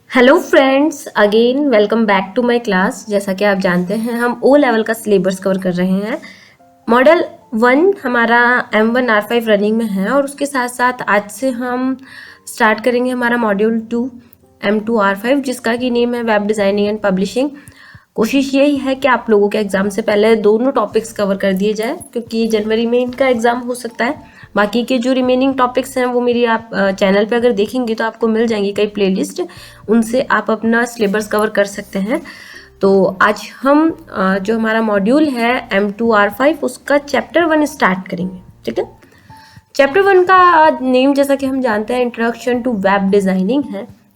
Hello friends, again welcome back to my class. जैसा कि आप जानते हैं हम ओ लेवल का सिलेबस कवर कर रहे हैं। मॉडल 1 हमारा M1R5 रनिंग में है और उसके साथ साथ आज से हम स्टार्ट करेंगे हमारा मॉड्यूल 2 M2R5 जिसका की नेम है वेब डिज़ाइनिंग एंड पब्लिशिंग। कोशिश यही है कि आप लोगों के एग्ज़ाम से पहले दोनों टॉपिक्स कवर कर दिए जाए क्योंकि जनवरी में इनका एग्ज़ाम हो सकता है। बाकी के जो रिमेनिंग टॉपिक्स हैं वो मेरी आप चैनल पे अगर देखेंगे तो आपको मिल जाएंगी कई प्लेलिस्ट, उनसे आप अपना सिलेबस कवर कर सकते हैं। तो आज हम जो हमारा मॉड्यूल है M2R5 उसका चैप्टर 1 स्टार्ट करेंगे। ठीक है, चैप्टर 1 का नेम जैसा कि हम जानते हैं इंट्रोडक्शन टू वेब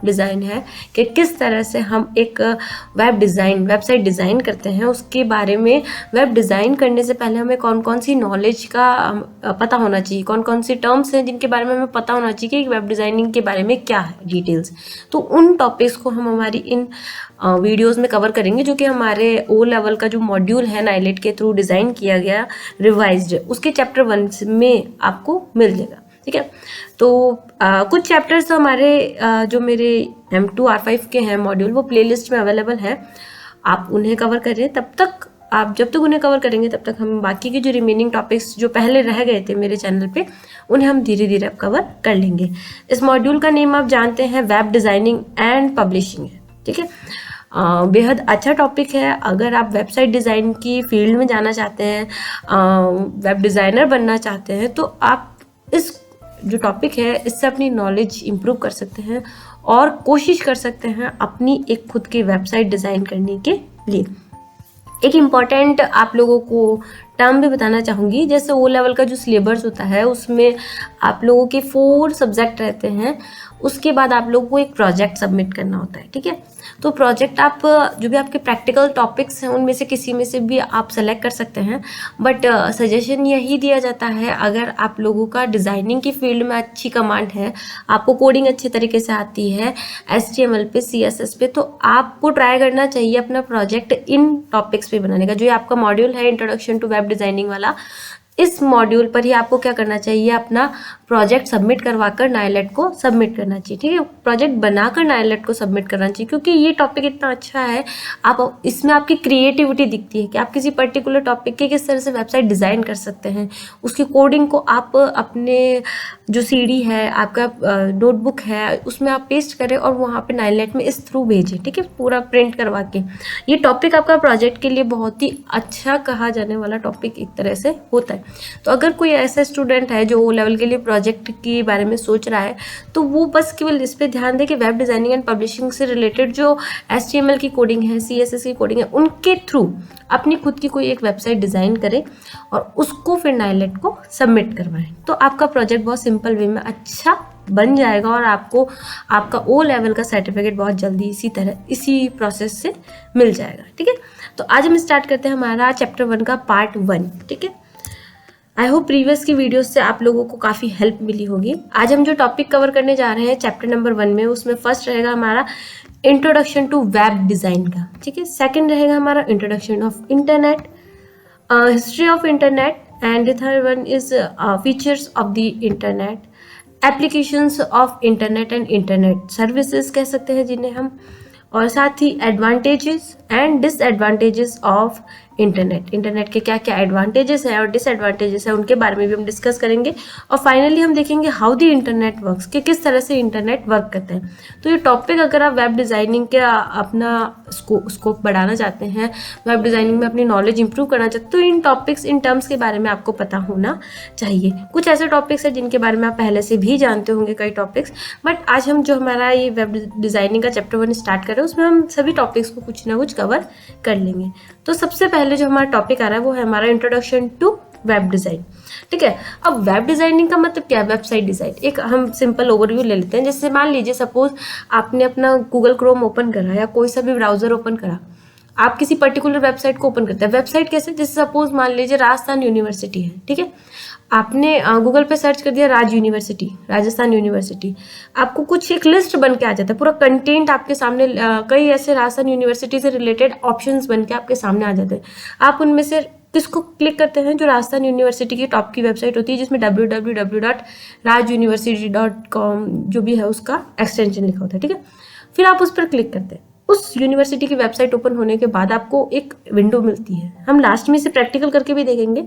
डिज़ाइन है कि किस तरह से हम एक वेबसाइट डिज़ाइन करते हैं। उसके बारे में वेब डिज़ाइन करने से पहले हमें कौन कौन सी नॉलेज का पता होना चाहिए, कौन कौन सी टर्म्स हैं जिनके बारे में हमें पता होना चाहिए कि वेब डिज़ाइनिंग के बारे में क्या है डिटेल्स। तो उन टॉपिक्स को हम हमारी इन वीडियोस में कवर करेंगे जो कि हमारे ओ लेवल का जो मॉड्यूल है नाइलेट के थ्रू डिज़ाइन किया गया रिवाइज्ड, उसके चैप्टर 1 में आपको मिल जाएगा। ठीक है, तो कुछ चैप्टर्स तो हमारे जो मेरे M2R5 के हैं मॉड्यूल वो प्लेलिस्ट में अवेलेबल है, आप उन्हें कवर करें। तब तक आप जब तक उन्हें कवर करेंगे तब तक हम बाकी के जो रिमेनिंग टॉपिक्स जो पहले रह गए थे मेरे चैनल पे उन्हें हम धीरे धीरे अब कवर कर लेंगे। इस मॉड्यूल का नेम आप जानते हैं वेब डिज़ाइनिंग एंड पब्लिशिंग है। ठीक है, बेहद अच्छा टॉपिक है। अगर आप वेबसाइट डिज़ाइन की फील्ड में जाना चाहते हैं, वेब डिज़ाइनर बनना चाहते हैं, तो आप इस जो टॉपिक है इससे अपनी नॉलेज इम्प्रूव कर सकते हैं और कोशिश कर सकते हैं अपनी एक खुद की वेबसाइट डिज़ाइन करने के लिए। एक इम्पॉर्टेंट आप लोगों को टर्म भी बताना चाहूँगी, जैसे ओ लेवल का जो सिलेबस होता है उसमें आप लोगों के 4 सब्जेक्ट रहते हैं, उसके बाद आप लोगों को एक प्रोजेक्ट सबमिट करना होता है। ठीक है, तो प्रोजेक्ट आप जो भी आपके प्रैक्टिकल टॉपिक्स हैं उनमें से किसी में से भी आप सेलेक्ट कर सकते हैं, बट सजेशन यही दिया जाता है अगर आप लोगों का डिज़ाइनिंग की फील्ड में अच्छी कमांड है, आपको कोडिंग अच्छे तरीके से आती है HTML पे CSS पे, तो आपको ट्राई करना चाहिए अपना प्रोजेक्ट इन टॉपिक्स पे बनाने का। जो ये आपका मॉड्यूल है इंट्रोडक्शन टू वेब डिज़ाइनिंग वाला, इस मॉड्यूल पर ही आपको क्या करना चाहिए, अपना प्रोजेक्ट सबमिट करवाकर नाइलेट को सबमिट करना चाहिए। ठीक है, प्रोजेक्ट बनाकर नाइलेट को सबमिट करना चाहिए क्योंकि ये टॉपिक इतना अच्छा है, आप इसमें आपकी क्रिएटिविटी दिखती है कि आप किसी पर्टिकुलर टॉपिक के किस तरह से वेबसाइट डिज़ाइन कर सकते हैं। उसकी कोडिंग को आप अपने जो CD है, आपका नोटबुक है, उसमें आप पेस्ट करें और वहाँ पे नाइलेट में इस थ्रू भेजें। ठीक है, पूरा प्रिंट करवा के। ये टॉपिक आपका प्रोजेक्ट के लिए बहुत ही अच्छा कहा जाने वाला टॉपिक एक तरह से होता है। तो अगर कोई ऐसा स्टूडेंट है जो ओ लेवल के लिए प्रोजेक्ट के बारे में सोच रहा है तो वो बस केवल इस पे ध्यान दे कि वेब डिज़ाइनिंग एंड पब्लिशिंग से रिलेटेड जो HTML की कोडिंग है, CSS की कोडिंग है, उनके थ्रू अपनी खुद की कोई एक वेबसाइट डिज़ाइन करें और उसको फिर नाइलेट को सबमिट करवाएं। तो आपका प्रोजेक्ट बहुत सिंपल वे में अच्छा बन जाएगा और आपको आपका ओ लेवल का सर्टिफिकेट बहुत जल्दी इसी प्रोसेस से मिल जाएगा। ठीक है, तो आज हम स्टार्ट करते हैं हमारा चैप्टर 1 का पार्ट 1। ठीक है, आई होप प्रीवियस की वीडियोस से आप लोगों को काफ़ी हेल्प मिली होगी। आज हम जो टॉपिक कवर करने जा रहे हैं चैप्टर नंबर 1 में, उसमें फर्स्ट रहेगा हमारा इंट्रोडक्शन टू वेब डिज़ाइन का। ठीक है, सेकंड रहेगा हमारा introduction of internet, history of internet, and the third one is features of the internet, applications of internet and internet services कह सकते हैं जिन्हें हम, और साथ ही advantages and disadvantages of internet के क्या क्या एडवांटेजेस हैं और डिसएडवांटेजेस हैं उनके बारे में भी हम डिस्कस करेंगे। और फाइनली हम देखेंगे हाउ द इंटरनेट वर्क्स, कि किस तरह से इंटरनेट वर्क करते हैं। तो ये टॉपिक अगर आप वेब डिज़ाइनिंग के अपना स्कोप बढ़ाना चाहते हैं, वेब डिज़ाइनिंग में अपनी नॉलेज इंप्रूव करना चाहते हैं, तो इन टॉपिक्स इन टर्म्स के बारे में आपको पता होना चाहिए। कुछ ऐसे टॉपिक्स हैं जिनके बारे में आप पहले से भी जानते होंगे कई टॉपिक्स, बट आज हम जो हमारा ये वेब डिज़ाइनिंग का चैप्टर 1 स्टार्ट कर रहे हैं उसमें हम सभी टॉपिक्स को कुछ ना कुछ कवर कर लेंगे। तो सबसे पहले जो हमारा टॉपिक आ रहा है वो है हमारा इंट्रोडक्शन टू वेब डिज़ाइन। ठीक है, अब वेब डिज़ाइनिंग का मतलब क्या है, वेबसाइट डिज़ाइन। एक हम सिंपल ओवरव्यू ले लेते हैं। जैसे मान लीजिए सपोज आपने अपना गूगल क्रोम ओपन करा या कोई सा भी ब्राउज़र ओपन करा, आप किसी पर्टिकुलर वेबसाइट को ओपन करते हैं। वेबसाइट कैसे, जैसे सपोज मान लीजिए राजस्थान यूनिवर्सिटी है। ठीक है, आपने गूगल पे सर्च कर दिया राजस्थान यूनिवर्सिटी, आपको कुछ एक लिस्ट बन के आ जाता है, पूरा कंटेंट आपके सामने, कई ऐसे राजस्थान यूनिवर्सिटी से रिलेटेड ऑप्शंस बन के आपके सामने आ जाते हैं। आप उनमें से किसको क्लिक करते हैं, जो राजस्थान यूनिवर्सिटी की टॉप की वेबसाइट होती है जिसमें www.rajuniversity.com जो भी है उसका एक्सटेंशन लिखा होता है। ठीक है, फिर आप उस पर क्लिक करते हैं। उस यूनिवर्सिटी की वेबसाइट ओपन होने के बाद आपको एक विंडो मिलती है, हम लास्ट में इसे प्रैक्टिकल करके भी देखेंगे।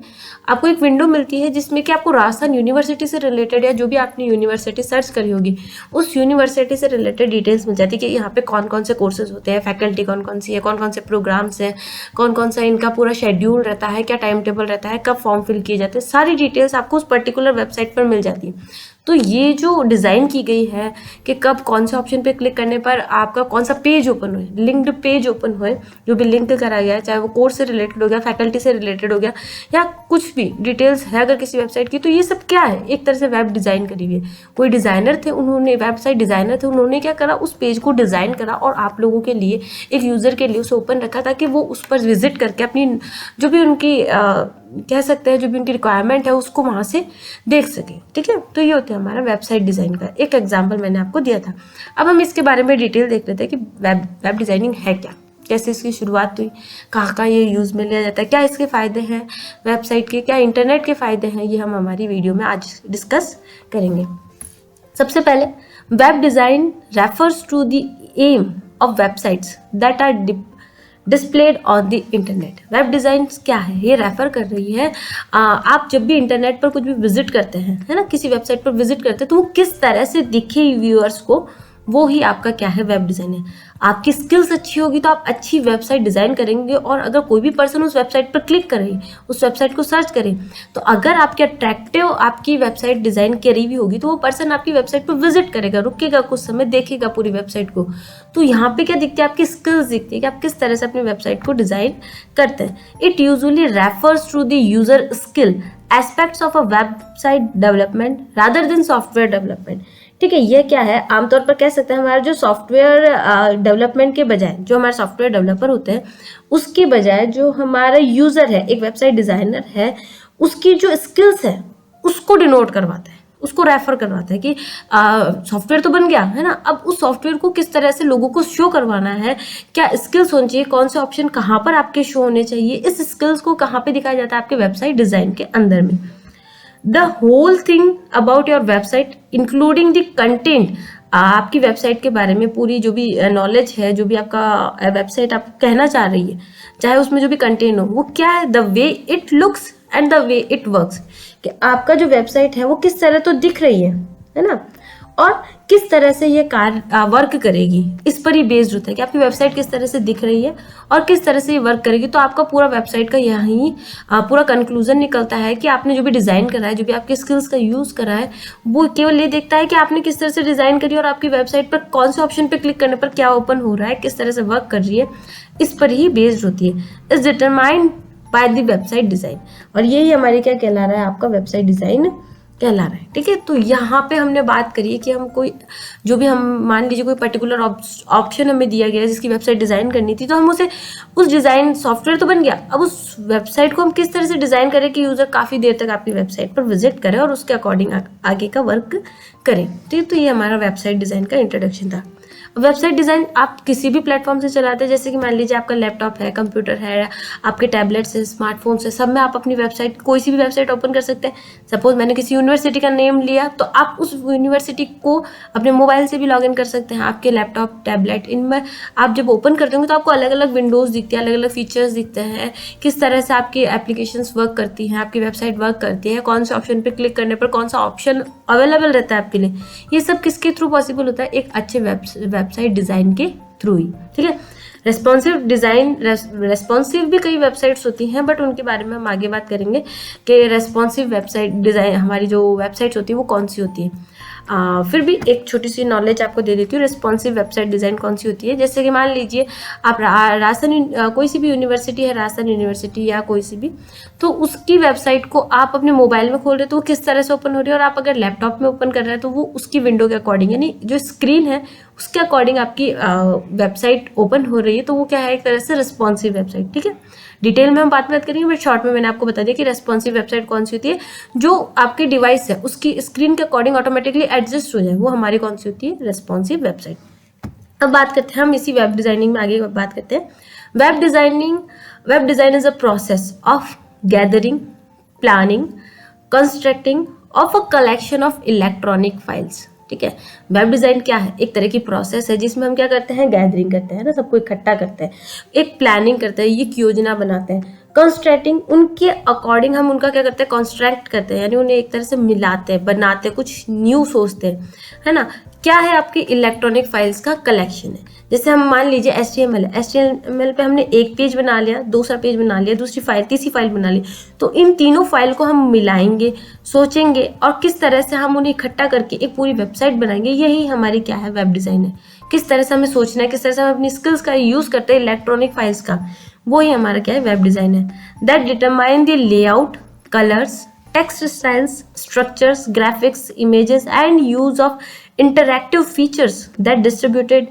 आपको एक विंडो मिलती है जिसमें कि आपको राजस्थान यूनिवर्सिटी से रिलेटेड या जो भी आपने यूनिवर्सिटी सर्च करी होगी उस यूनिवर्सिटी से रिलेटेड डिटेल्स मिल जाती है कि यहाँ पे कौन कौन से कोर्सेज होते हैं, फैकल्टी कौन कौन सी है, कौन कौन से प्रोग्राम्स हैं, कौन कौन सा इनका पूरा शेड्यूल रहता है, क्या टाइम टेबल रहता है, कब फॉर्म फिल किए जाते हैं, सारी डिटेल्स आपको उस पर्टिकुलर वेबसाइट पर मिल जाती है। तो ये जो डिज़ाइन की गई है कि कब कौन से ऑप्शन पे क्लिक करने पर आपका कौन सा पेज ओपन होए, लिंक्ड पेज ओपन होए, जो भी लिंक करा गया है, चाहे वो कोर्स से रिलेटेड हो गया, फैकल्टी से रिलेटेड हो गया, या कुछ भी डिटेल्स है अगर किसी वेबसाइट की, तो ये सब क्या है, एक तरह से वेब डिज़ाइन करी हुई है। कोई डिज़ाइनर थे, उन्होंने वेबसाइट डिज़ाइनर थे, उन्होंने क्या करा, उस पेज को डिज़ाइन करा और आप लोगों के लिए, एक यूज़र के लिए उसे ओपन रखा ताकि वो उस पर विजिट करके अपनी जो भी उनकी कह सकते हैं जो भी उनकी रिक्वायरमेंट है उसको वहाँ से देख सके। ठीक है, तो ये होता है हमारा वेबसाइट डिज़ाइन का एक एग्जाम्पल मैंने आपको दिया था। अब हम इसके बारे में डिटेल देख लेते हैं कि वेब डिज़ाइनिंग है क्या, कैसे इसकी शुरुआत हुई, कहाँ ये यूज़ में लिया जाता है, क्या इसके फ़ायदे हैं वेबसाइट के, क्या इंटरनेट के फ़ायदे हैं, ये हम हमारी वीडियो में आज डिस्कस करेंगे। सबसे पहले web design refers to the aim of websites that are displayed on the internet. Web design क्या है, ये रेफर कर रही है आप जब भी इंटरनेट पर कुछ भी विजिट करते हैं, है ना, किसी वेबसाइट पर विजिट करते हैं तो वो किस तरह से दिखे व्यूअर्स को, वो ही आपका क्या है, वेब डिज़ाइन है। आपकी स्किल्स अच्छी होगी तो आप अच्छी वेबसाइट डिज़ाइन करेंगे, और अगर कोई भी पर्सन उस वेबसाइट पर क्लिक करे, उस वेबसाइट को सर्च करे, तो अगर आपकी अट्रैक्टिव आपकी वेबसाइट डिज़ाइन करी हुई होगी तो वो पर्सन आपकी वेबसाइट पर विजिट करेगा, रुकेगा कुछ समय, देखेगा पूरी वेबसाइट को। तो यहाँ पे क्या दिखती है, आपकी स्किल्स दिखती है कि आप किस तरह से अपनी वेबसाइट को डिज़ाइन करते हैं। It usually refers to the user skill aspects of a website development rather than software development. ठीक है, ये क्या है, आमतौर पर कह सकते हैं हमारा जो सॉफ्टवेयर डेवलपमेंट के बजाय, जो हमारे सॉफ्टवेयर डेवलपर होते हैं उसके बजाय जो हमारा यूज़र है, एक वेबसाइट डिज़ाइनर है, उसकी जो स्किल्स है उसको डिनोट करवाता है, उसको रेफर करवाता है कि सॉफ्टवेयर तो बन गया है ना, अब उस सॉफ्टवेयर को किस तरह से लोगों को शो करवाना है, क्या स्किल्स होनी चाहिए, कौन से ऑप्शन कहाँ पर आपके शो होने चाहिए, इस स्किल्स को कहाँ पे दिखाया जाता है आपके वेबसाइट डिज़ाइन के अंदर में। The whole thing about your website including the content, आपकी वेबसाइट के बारे में पूरी जो भी नॉलेज है, जो भी आपका वेबसाइट आप कहना चाह रही है, चाहे उसमें जो भी कंटेंट हो, वो क्या है, the way it looks and the way it works, कि आपका जो वेबसाइट है वो किस तरह तो दिख रही है ना, और किस तरह से ये वर्क करेगी, इस पर ही बेस्ड होता है कि आपकी वेबसाइट किस तरह से दिख रही है और किस तरह से ये वर्क करेगी। तो आपका पूरा वेबसाइट का यही पूरा कंक्लूजन निकलता है कि आपने जो भी डिज़ाइन करा है, जो भी आपके स्किल्स का यूज़ करा है, वो केवल ये देखता है कि आपने किस तरह से डिज़ाइन करी और आपकी वेबसाइट पर कौन से ऑप्शन पर क्लिक करने पर क्या ओपन हो रहा है, किस तरह से वर्क कर रही है, इस पर ही बेस्ड होती है। Is determined by the website design, और यही हमारी क्या कहला रहा है, आपका वेबसाइट डिज़ाइन कहला रहा है। ठीक है, तो यहाँ पे हमने बात करी है कि हम कोई जो भी, हम मान लीजिए कोई पर्टिकुलर ऑप्शन हमें दिया गया है जिसकी वेबसाइट डिज़ाइन करनी थी, तो हम उसे उस डिज़ाइन सॉफ्टवेयर तो बन गया, अब उस वेबसाइट को हम किस तरह से डिज़ाइन करें कि यूज़र काफ़ी देर तक आपकी वेबसाइट पर विजिट करे और उसके अकॉर्डिंग आगे का वर्क करें। ठीक है, तो ये हमारा वेबसाइट डिज़ाइन का इंट्रोडक्शन था। वेबसाइट डिज़ाइन आप किसी भी प्लेटफॉर्म से चलाते हैं, जैसे कि मान लीजिए आपका लैपटॉप है, कंप्यूटर है, आपके टैबलेट्स है, स्मार्टफोन्स है, सब में आप अपनी वेबसाइट, कोई सी भी वेबसाइट ओपन कर सकते हैं। सपोज मैंने किसी यूनिवर्सिटी का नेम लिया, तो आप उस यूनिवर्सिटी को अपने मोबाइल से भी लॉगिन कर सकते हैं, आपके लैपटॉप, टैबलेट, इनमें आप जब ओपन करते होंगे तो आपको अलग अलग विंडोज़ दिखती है, अलग अलग फीचर्स दिखते हैं, किस तरह से आपकी एप्लीकेशंस वर्क करती हैं, आपकी वेबसाइट वर्क करती है, कौन से ऑप्शन पर क्लिक करने पर कौन सा ऑप्शन अवेलेबल रहता है आपके लिए। ये सब किसके थ्रू पॉसिबल होता है, एक अच्छे वेबसाइट डिज़ाइन के थ्रू ही। ठीक है, रेस्पॉन्सिव डिज़ाइन, रेस्पॉन्सिव भी कई वेबसाइट्स होती हैं, बट उनके बारे में हम आगे बात करेंगे कि रेस्पॉन्सिव वेबसाइट डिज़ाइन हमारी जो वेबसाइट्स होती है वो कौन सी होती है। फिर भी एक छोटी सी नॉलेज आपको दे देती हूँ, रेस्पॉन्सिव वेबसाइट डिज़ाइन कौन सी होती है। जैसे कि मान लीजिए आप राजस्थान कोई सी भी यूनिवर्सिटी है, राजस्थान यूनिवर्सिटी या कोई सी भी, तो उसकी वेबसाइट को आप अपने मोबाइल में खोल रहे हैं तो वो किस तरह से ओपन हो रही है, और आप अगर लैपटॉप में ओपन कर रहे हैं तो वो उसकी विंडो के अकॉर्डिंग, यानी जो स्क्रीन है उसके अकॉर्डिंग आपकी वेबसाइट ओपन हो रही है, तो वो क्या है, एक तरह से रेस्पॉन्सिव वेबसाइट। ठीक है, डिटेल में हम बात करेंगे, बट शॉर्ट में मैंने आपको बता दिया कि रेस्पॉन्सिव वेबसाइट कौन सी होती है, जो आपकी डिवाइस है उसकी स्क्रीन के अकॉर्डिंग ऑटोमेटिकली एडजस्ट हो जाए, वो हमारी कौन सी होती है, रेस्पॉन्सिव वेबसाइट। अब बात करते हैं हम इसी वेब डिज़ाइनिंग में आगे बात करते हैं। Web design is a process of gathering, planning, constructing of a collection of electronic files ठीक है। वेब डिज़ाइन क्या है? एक तरह की प्रोसेस है जिसमें हम क्या करते हैं, गैदरिंग करते हैं ना, सबको इकट्ठा करते हैं, एक प्लानिंग करते हैं, एक योजना बनाते हैं, कंस्ट्रक्टिंग उनके अकॉर्डिंग हम उनका क्या करते हैं, कंस्ट्रक्ट करते हैं, यानी उन्हें एक तरह से मिलाते हैं, बनाते हैं, कुछ न्यू सोचते हैं, है ना। क्या है? आपकी इलेक्ट्रॉनिक फाइल्स का कलेक्शन है। जैसे हम मान लीजिए HTML है, HTML पे हमने एक पेज बना लिया, दूसरा पेज बना लिया, दूसरी फाइल, तीसरी फाइल बना ली, तो इन तीनों फाइल को हम मिलाएंगे, सोचेंगे और किस तरह से हम उन्हें इकट्ठा करके एक पूरी वेबसाइट बनाएंगे। यही हमारी क्या है, वेब डिज़ाइन है। किस तरह से हमें सोचना है, किस तरह से हम अपनी स्किल्स का यूज़ करते हैं इलेक्ट्रॉनिक फाइल्स का, वो ही हमारा क्या है, वेब डिज़ाइन है। That determine the layout, colours, text styles, structures, graphics, images and use of interactive features that distributed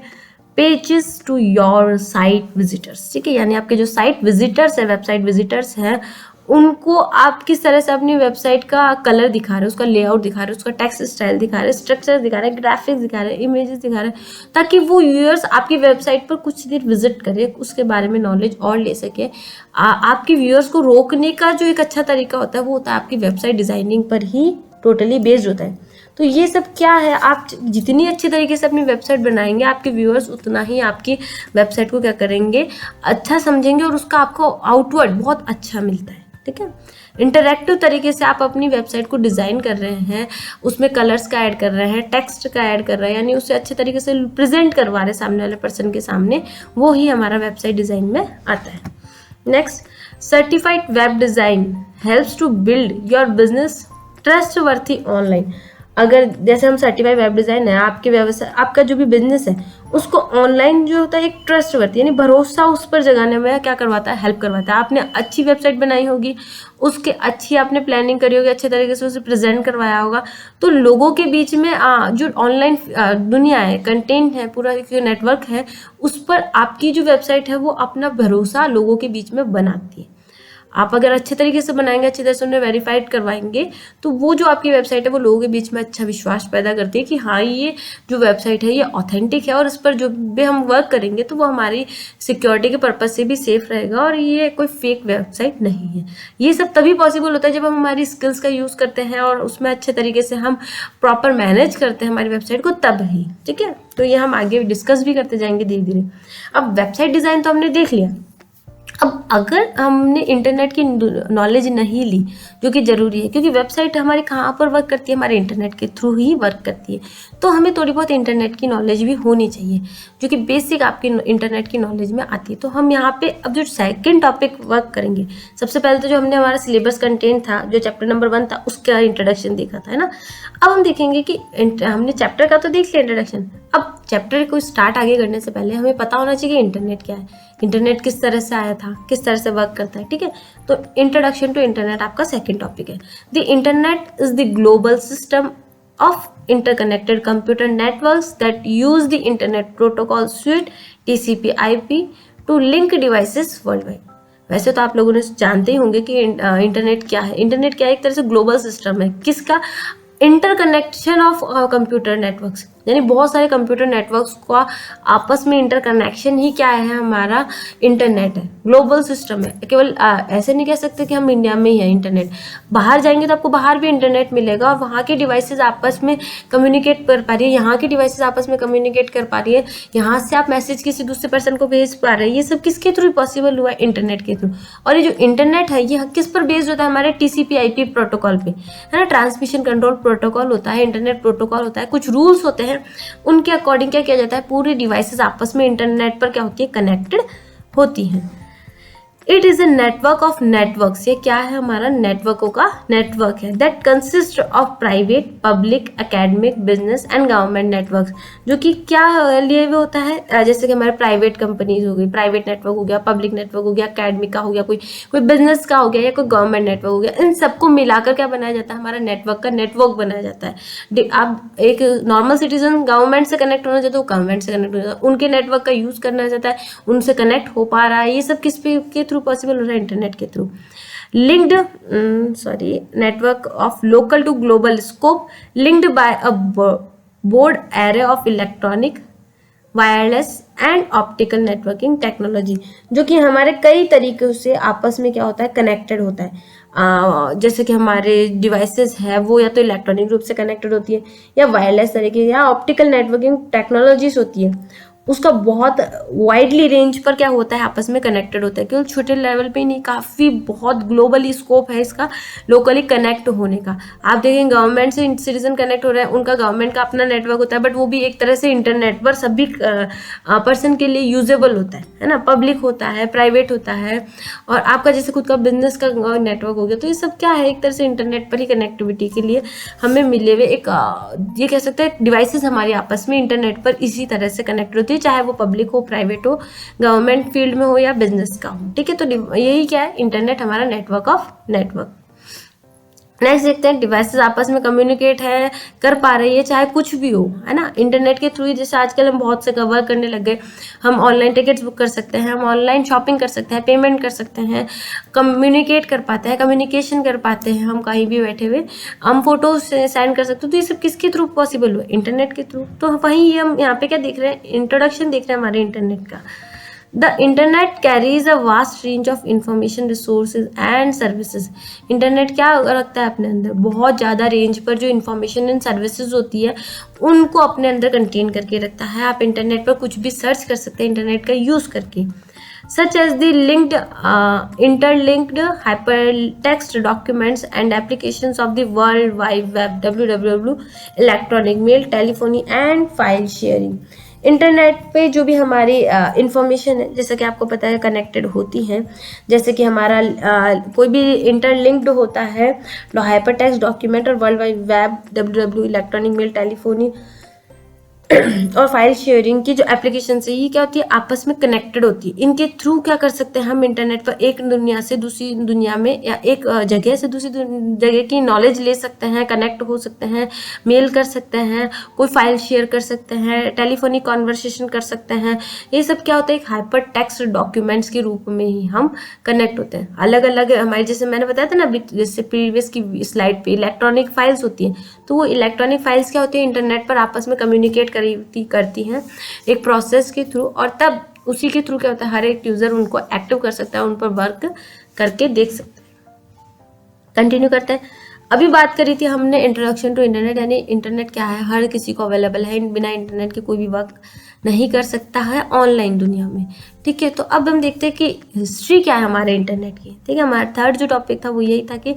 pages to your site visitors. ठीक है, यानी आपके जो साइट विजिटर्स है, वेबसाइट विजिटर्स हैं, उनको आप किस तरह से अपनी वेबसाइट का कलर दिखा रहे हैं, उसका लेआउट दिखा रहे हैं, उसका टेक्स्ट स्टाइल दिखा रहे हैं, स्ट्रक्चर दिखा रहे हैं, ग्राफिक्स दिखा रहे हैं, इमेजेस दिखा रहे हैं, ताकि वो व्यूअर्स आपकी वेबसाइट पर कुछ देर विजिट करें, उसके बारे में नॉलेज और ले सके। आपके व्यूअर्स को रोकने का जो एक अच्छा तरीका होता है वो होता है आपकी वेबसाइट डिजाइनिंग पर ही टोटली बेस्ड होता है। तो ये सब क्या है, आप जितनी अच्छी तरीके से अपनी वेबसाइट बनाएंगे, आपके व्यूअर्स उतना ही आपकी वेबसाइट को क्या करेंगे, अच्छा समझेंगे और उसका आपको आउटवर्ड बहुत अच्छा मिलता है। ठीक है, इंटरैक्टिव तरीके से आप अपनी वेबसाइट को डिज़ाइन कर रहे हैं, उसमें कलर्स का ऐड कर रहे हैं, टेक्स्ट का ऐड कर रहे हैं, यानी उसे अच्छे तरीके से प्रेजेंट करवा रहे हैं सामने वाले पर्सन के सामने, वो ही हमारा वेबसाइट डिज़ाइन में आता है। Next, certified web design helps to build your business trustworthy online. अगर जैसे हम सर्टिफाइड वेब डिज़ाइन है, आपके व्यवसाय, आपका जो भी बिजनेस है, उसको ऑनलाइन जो होता है एक ट्रस्टवर्थी यानी भरोसा उस पर जगाने में क्या करवाता है, हेल्प करवाता है। आपने अच्छी वेबसाइट बनाई होगी, उसके अच्छी आपने प्लानिंग करी होगी, अच्छे तरीके से उसे प्रेजेंट करवाया होगा, तो लोगों के बीच में जो ऑनलाइन दुनिया है, कंटेंट है, पूरा एक नेटवर्क है, उस पर आपकी जो वेबसाइट है वो अपना भरोसा लोगों के बीच में बनाती है। आप अगर अच्छे तरीके से बनाएंगे, अच्छी तरह से उन्हें वेरीफाइड करवाएंगे, तो वो जो आपकी वेबसाइट है वो लोगों के बीच में अच्छा विश्वास पैदा करती है कि हाँ, ये जो वेबसाइट है ये ऑथेंटिक है और इस पर जो भी हम वर्क करेंगे तो वो हमारी सिक्योरिटी के पर्पज से भी सेफ रहेगा और ये कोई फेक वेबसाइट नहीं है। ये सब तभी पॉसिबल होता है जब हम हमारी स्किल्स का यूज़ करते हैं और उसमें अच्छे तरीके से हम प्रॉपर मैनेज करते हैं हमारी वेबसाइट को, तब ही। ठीक है, तो ये हम आगे डिस्कस भी करते जाएंगे धीरे धीरे। अब वेबसाइट डिज़ाइन तो हमने देख लिया। अब अगर हमने इंटरनेट की नॉलेज नहीं ली, जो कि ज़रूरी है, क्योंकि वेबसाइट हमारी कहाँ पर वर्क करती है, हमारे इंटरनेट के थ्रू ही वर्क करती है, तो हमें थोड़ी बहुत इंटरनेट की नॉलेज भी होनी चाहिए, जो कि बेसिक आपकी इंटरनेट की नॉलेज में आती है। तो हम यहाँ पे अब जो सेकंड टॉपिक वर्क करेंगे, सबसे पहले तो जो हमने हमारा सिलेबस कंटेंट था, जो चैप्टर नंबर 1 था, उसका इंट्रोडक्शन देखा था, है ना। अब हम देखेंगे कि हमने चैप्टर का तो देख लिया इंट्रोडक्शन, अब चैप्टर को स्टार्ट आगे करने से पहले हमें पता होना चाहिए कि इंटरनेट क्या है, इंटरनेट किस तरह से आया था, किस तरह से वर्क करता है। ठीक है, तो इंट्रोडक्शन टू इंटरनेट आपका सेकंड टॉपिक है। The internet is the global system of interconnected computer networks that use the internet protocol suite TCP/IP to link devices world wide. वैसे तो आप लोगों ने जानते ही होंगे कि इंटरनेट क्या है। इंटरनेट क्या है, एक तरह से ग्लोबल सिस्टम है, किसका, इंटरकनेक्शन ऑफ कंप्यूटर नेटवर्क्स, यानी बहुत सारे कंप्यूटर नेटवर्क्स का आपस में इंटरकनेक्शन ही क्या है, हमारा इंटरनेट है, ग्लोबल सिस्टम है। केवल ऐसे नहीं कह सकते कि हम इंडिया में ही है इंटरनेट, बाहर जाएंगे तो आपको बाहर भी इंटरनेट मिलेगा और वहाँ के डिवाइसेस आपस में कम्युनिकेट कर पा रही है, यहाँ की डिवाइसेस आपस में कम्युनिकेट कर पा रही है, यहाँ से आप मैसेज किसी दूसरे पर्सन को भेज पा रहे हैं। ये सब किसके थ्रू पॉसिबल हुआ है, इंटरनेट के थ्रू। और ये जो इंटरनेट है ये किस पर बेस्ड होता है, हमारे TCP/IP प्रोटोकॉल पे, है ना। ट्रांसमिशन कंट्रोल प्रोटोकॉल होता है, इंटरनेट प्रोटोकॉल होता है, कुछ रूल्स होते हैं, उनके अकॉर्डिंग क्या किया जाता है, पूरी डिवाइसेस आपस में इंटरनेट पर क्या होती है, कनेक्टेड होती हैं। It is a network of networks, ये क्या है, हमारा नेटवर्कों का नेटवर्क है। That consist of private, public, academic, business and government network, जो कि क्या लिए हुए होता है, जैसे कि हमारे प्राइवेट कंपनीज हो गई, प्राइवेट नेटवर्क हो गया, पब्लिक नेटवर्क हो गया, एकेडमिक का हो गया, कोई बिजनेस का हो गया या कोई गवर्नमेंट नेटवर्क हो गया, इन सबको मिलाकर क्या बनाया जाता है, हमारा नेटवर्क का नेटवर्क बनाया जाता है। आप एक नॉर्मल सिटीजन गवर्नमेंट से कनेक्ट होना चाहते हो, गवर्नमेंट से कनेक्ट होना चाहते हो, उनके नेटवर्क का यूज करना चाहता है, उनसे कनेक्ट हो पा रहा है, ये सब किस पे के थ्रू पॉसिबल हो रहा है, इंटरनेट के थ्रू। Linked network of local to global scope linked by a broad array of electronic wireless and optical networking technology, जो कि हमारे कई तरीकों से आपस में क्या होता है, कनेक्टेड होता है। जैसे कि हमारे डिवाइसेस है वो या तो इलेक्ट्रॉनिक रूप से कनेक्टेड होती है, या वायरलेस तरीके, या ऑप्टिकल नेटवर्किंग टेक्नोलॉजीज होती है, उसका बहुत वाइडली रेंज पर क्या होता है, आपस में कनेक्टेड होता है। केवल छोटे लेवल पे ही नहीं, काफ़ी बहुत ग्लोबली स्कोप है इसका लोकली कनेक्ट होने का। आप देखें गवर्नमेंट से सिटीजन कनेक्ट हो रहे हैं, उनका गवर्नमेंट का अपना नेटवर्क होता है, बट वो भी एक तरह से इंटरनेट पर सभी पर्सन के लिए यूजेबल होता है ना, पब्लिक होता है, प्राइवेट होता है, और आपका जैसे खुद का बिजनेस का नेटवर्क हो गया। तो ये सब क्या है, एक तरह से इंटरनेट पर ही कनेक्टिविटी के लिए हमें मिले हुए एक ये कह सकते हैं डिवाइसेस हमारे आपस में इंटरनेट पर इसी तरह से कनेक्ट होती है, चाहे वो पब्लिक हो, प्राइवेट हो, गवर्नमेंट फील्ड में हो या बिजनेस का हो। ठीक है, तो यही क्या है, इंटरनेट हमारा नेटवर्क ऑफ नेटवर्क। नेक्स्ट देखते हैं, डिवाइसेस आपस में कम्युनिकेट है कर पा रही है चाहे कुछ भी हो, है ना, इंटरनेट के थ्रू ही। जैसे आजकल हम बहुत से कवर करने लग गए, हम ऑनलाइन टिकट्स बुक कर सकते हैं, हम ऑनलाइन शॉपिंग कर सकते हैं, पेमेंट कर सकते हैं, कम्युनिकेट कर पाते हैं, कम्युनिकेशन कर पाते हैं, हम कहीं भी बैठे हुए हम फोटोज सेंड कर सकते हैं। तो ये सब किसके थ्रू पॉसिबल हुआ, इंटरनेट के थ्रू। तो वहीं हम यहाँ पे क्या देख रहे हैं, इंट्रोडक्शन देख रहे हैं हमारे इंटरनेट का। The internet carries a vast range of information resources and services. Internet क्या रखता है अपने अंदर, बहुत ज़्यादा रेंज पर जो इंफॉर्मेशन एंड सर्विसेज होती है उनको अपने अंदर कंटेन करके रखता है। आप इंटरनेट पर कुछ भी सर्च कर सकते हैं इंटरनेट का यूज़ करके, such as the linked interlinked hypertext documents and applications of the World Wide Web www, electronic mail, telephony and file sharing। Internet पे जो भी हमारी इंफॉर्मेशन है, जैसे कि आपको पता है कनेक्टेड होती हैं, जैसे कि हमारा कोई भी इंटरलिंक्ड होता है, हाइपर टेक्स्ट डॉक्यूमेंट और world wide web www, electronic mail, telephony और फाइल शेयरिंग की जो एप्लीकेशन है, ये क्या होती है, आपस में कनेक्टेड होती है। इनके थ्रू क्या कर सकते हैं हम इंटरनेट पर एक दुनिया से दूसरी दुनिया में, या एक जगह से दूसरी जगह की नॉलेज ले सकते हैं, कनेक्ट हो सकते हैं, मेल कर सकते हैं, कोई फाइल शेयर कर सकते हैं, टेलीफोनिक कॉन्वर्सेशन कर सकते हैं। ये सब क्या होता है, एक हाइपर टेक्स्ट डॉक्यूमेंट्स के रूप में ही हम कनेक्ट होते हैं। अलग अलग हमारे, जैसे मैंने बताया था ना जैसे प्रीवियस की स्लाइड पे इलेक्ट्रॉनिक फाइल्स होती हैं, तो वो इलेक्ट्रॉनिक फाइल्स क्या होती है, इंटरनेट पर आपस में कम्युनिकेट करती हैं एक प्रोसेस के थ्रू, और तब उसी के थ्रू क्या होता है, हर एक यूजर उनको एक्टिव कर सकता है, उन पर वर्क करके देख सकते हैं। कंटिन्यू करते हैं। अभी बात करी थी हमने इंट्रोडक्शन टू इंटरनेट, यानी इंटरनेट क्या है, हर किसी को अवेलेबल है, बिना इंटरनेट के कोई भी वर्क नहीं कर सकता है ऑनलाइन दुनिया में। ठीक है, तो अब हम देखते हैं कि हिस्ट्री क्या है हमारे इंटरनेट की। ठीक है, हमारा थर्ड जो टॉपिक था वो यही था कि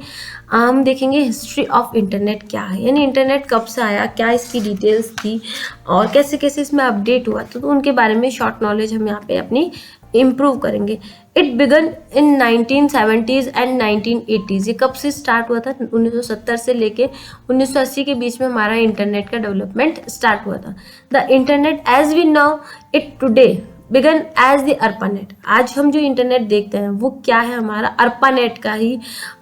हम देखेंगे हिस्ट्री ऑफ इंटरनेट क्या है, यानी इंटरनेट कब से आया, क्या इसकी डिटेल्स थी और कैसे कैसे इसमें अपडेट हुआ, तो उनके बारे में शॉर्ट नॉलेज हम यहाँ पे अपनी इम्प्रूव करेंगे। It began in 1970s and 1980s। ये कब से स्टार्ट हुआ था, 1970 से लेके 1980 के बीच में हमारा इंटरनेट का डेवलपमेंट स्टार्ट हुआ था। The internet as we know it today began as the ARPANET. आज हम जो इंटरनेट देखते हैं वो क्या है, हमारा अर्पानेट का ही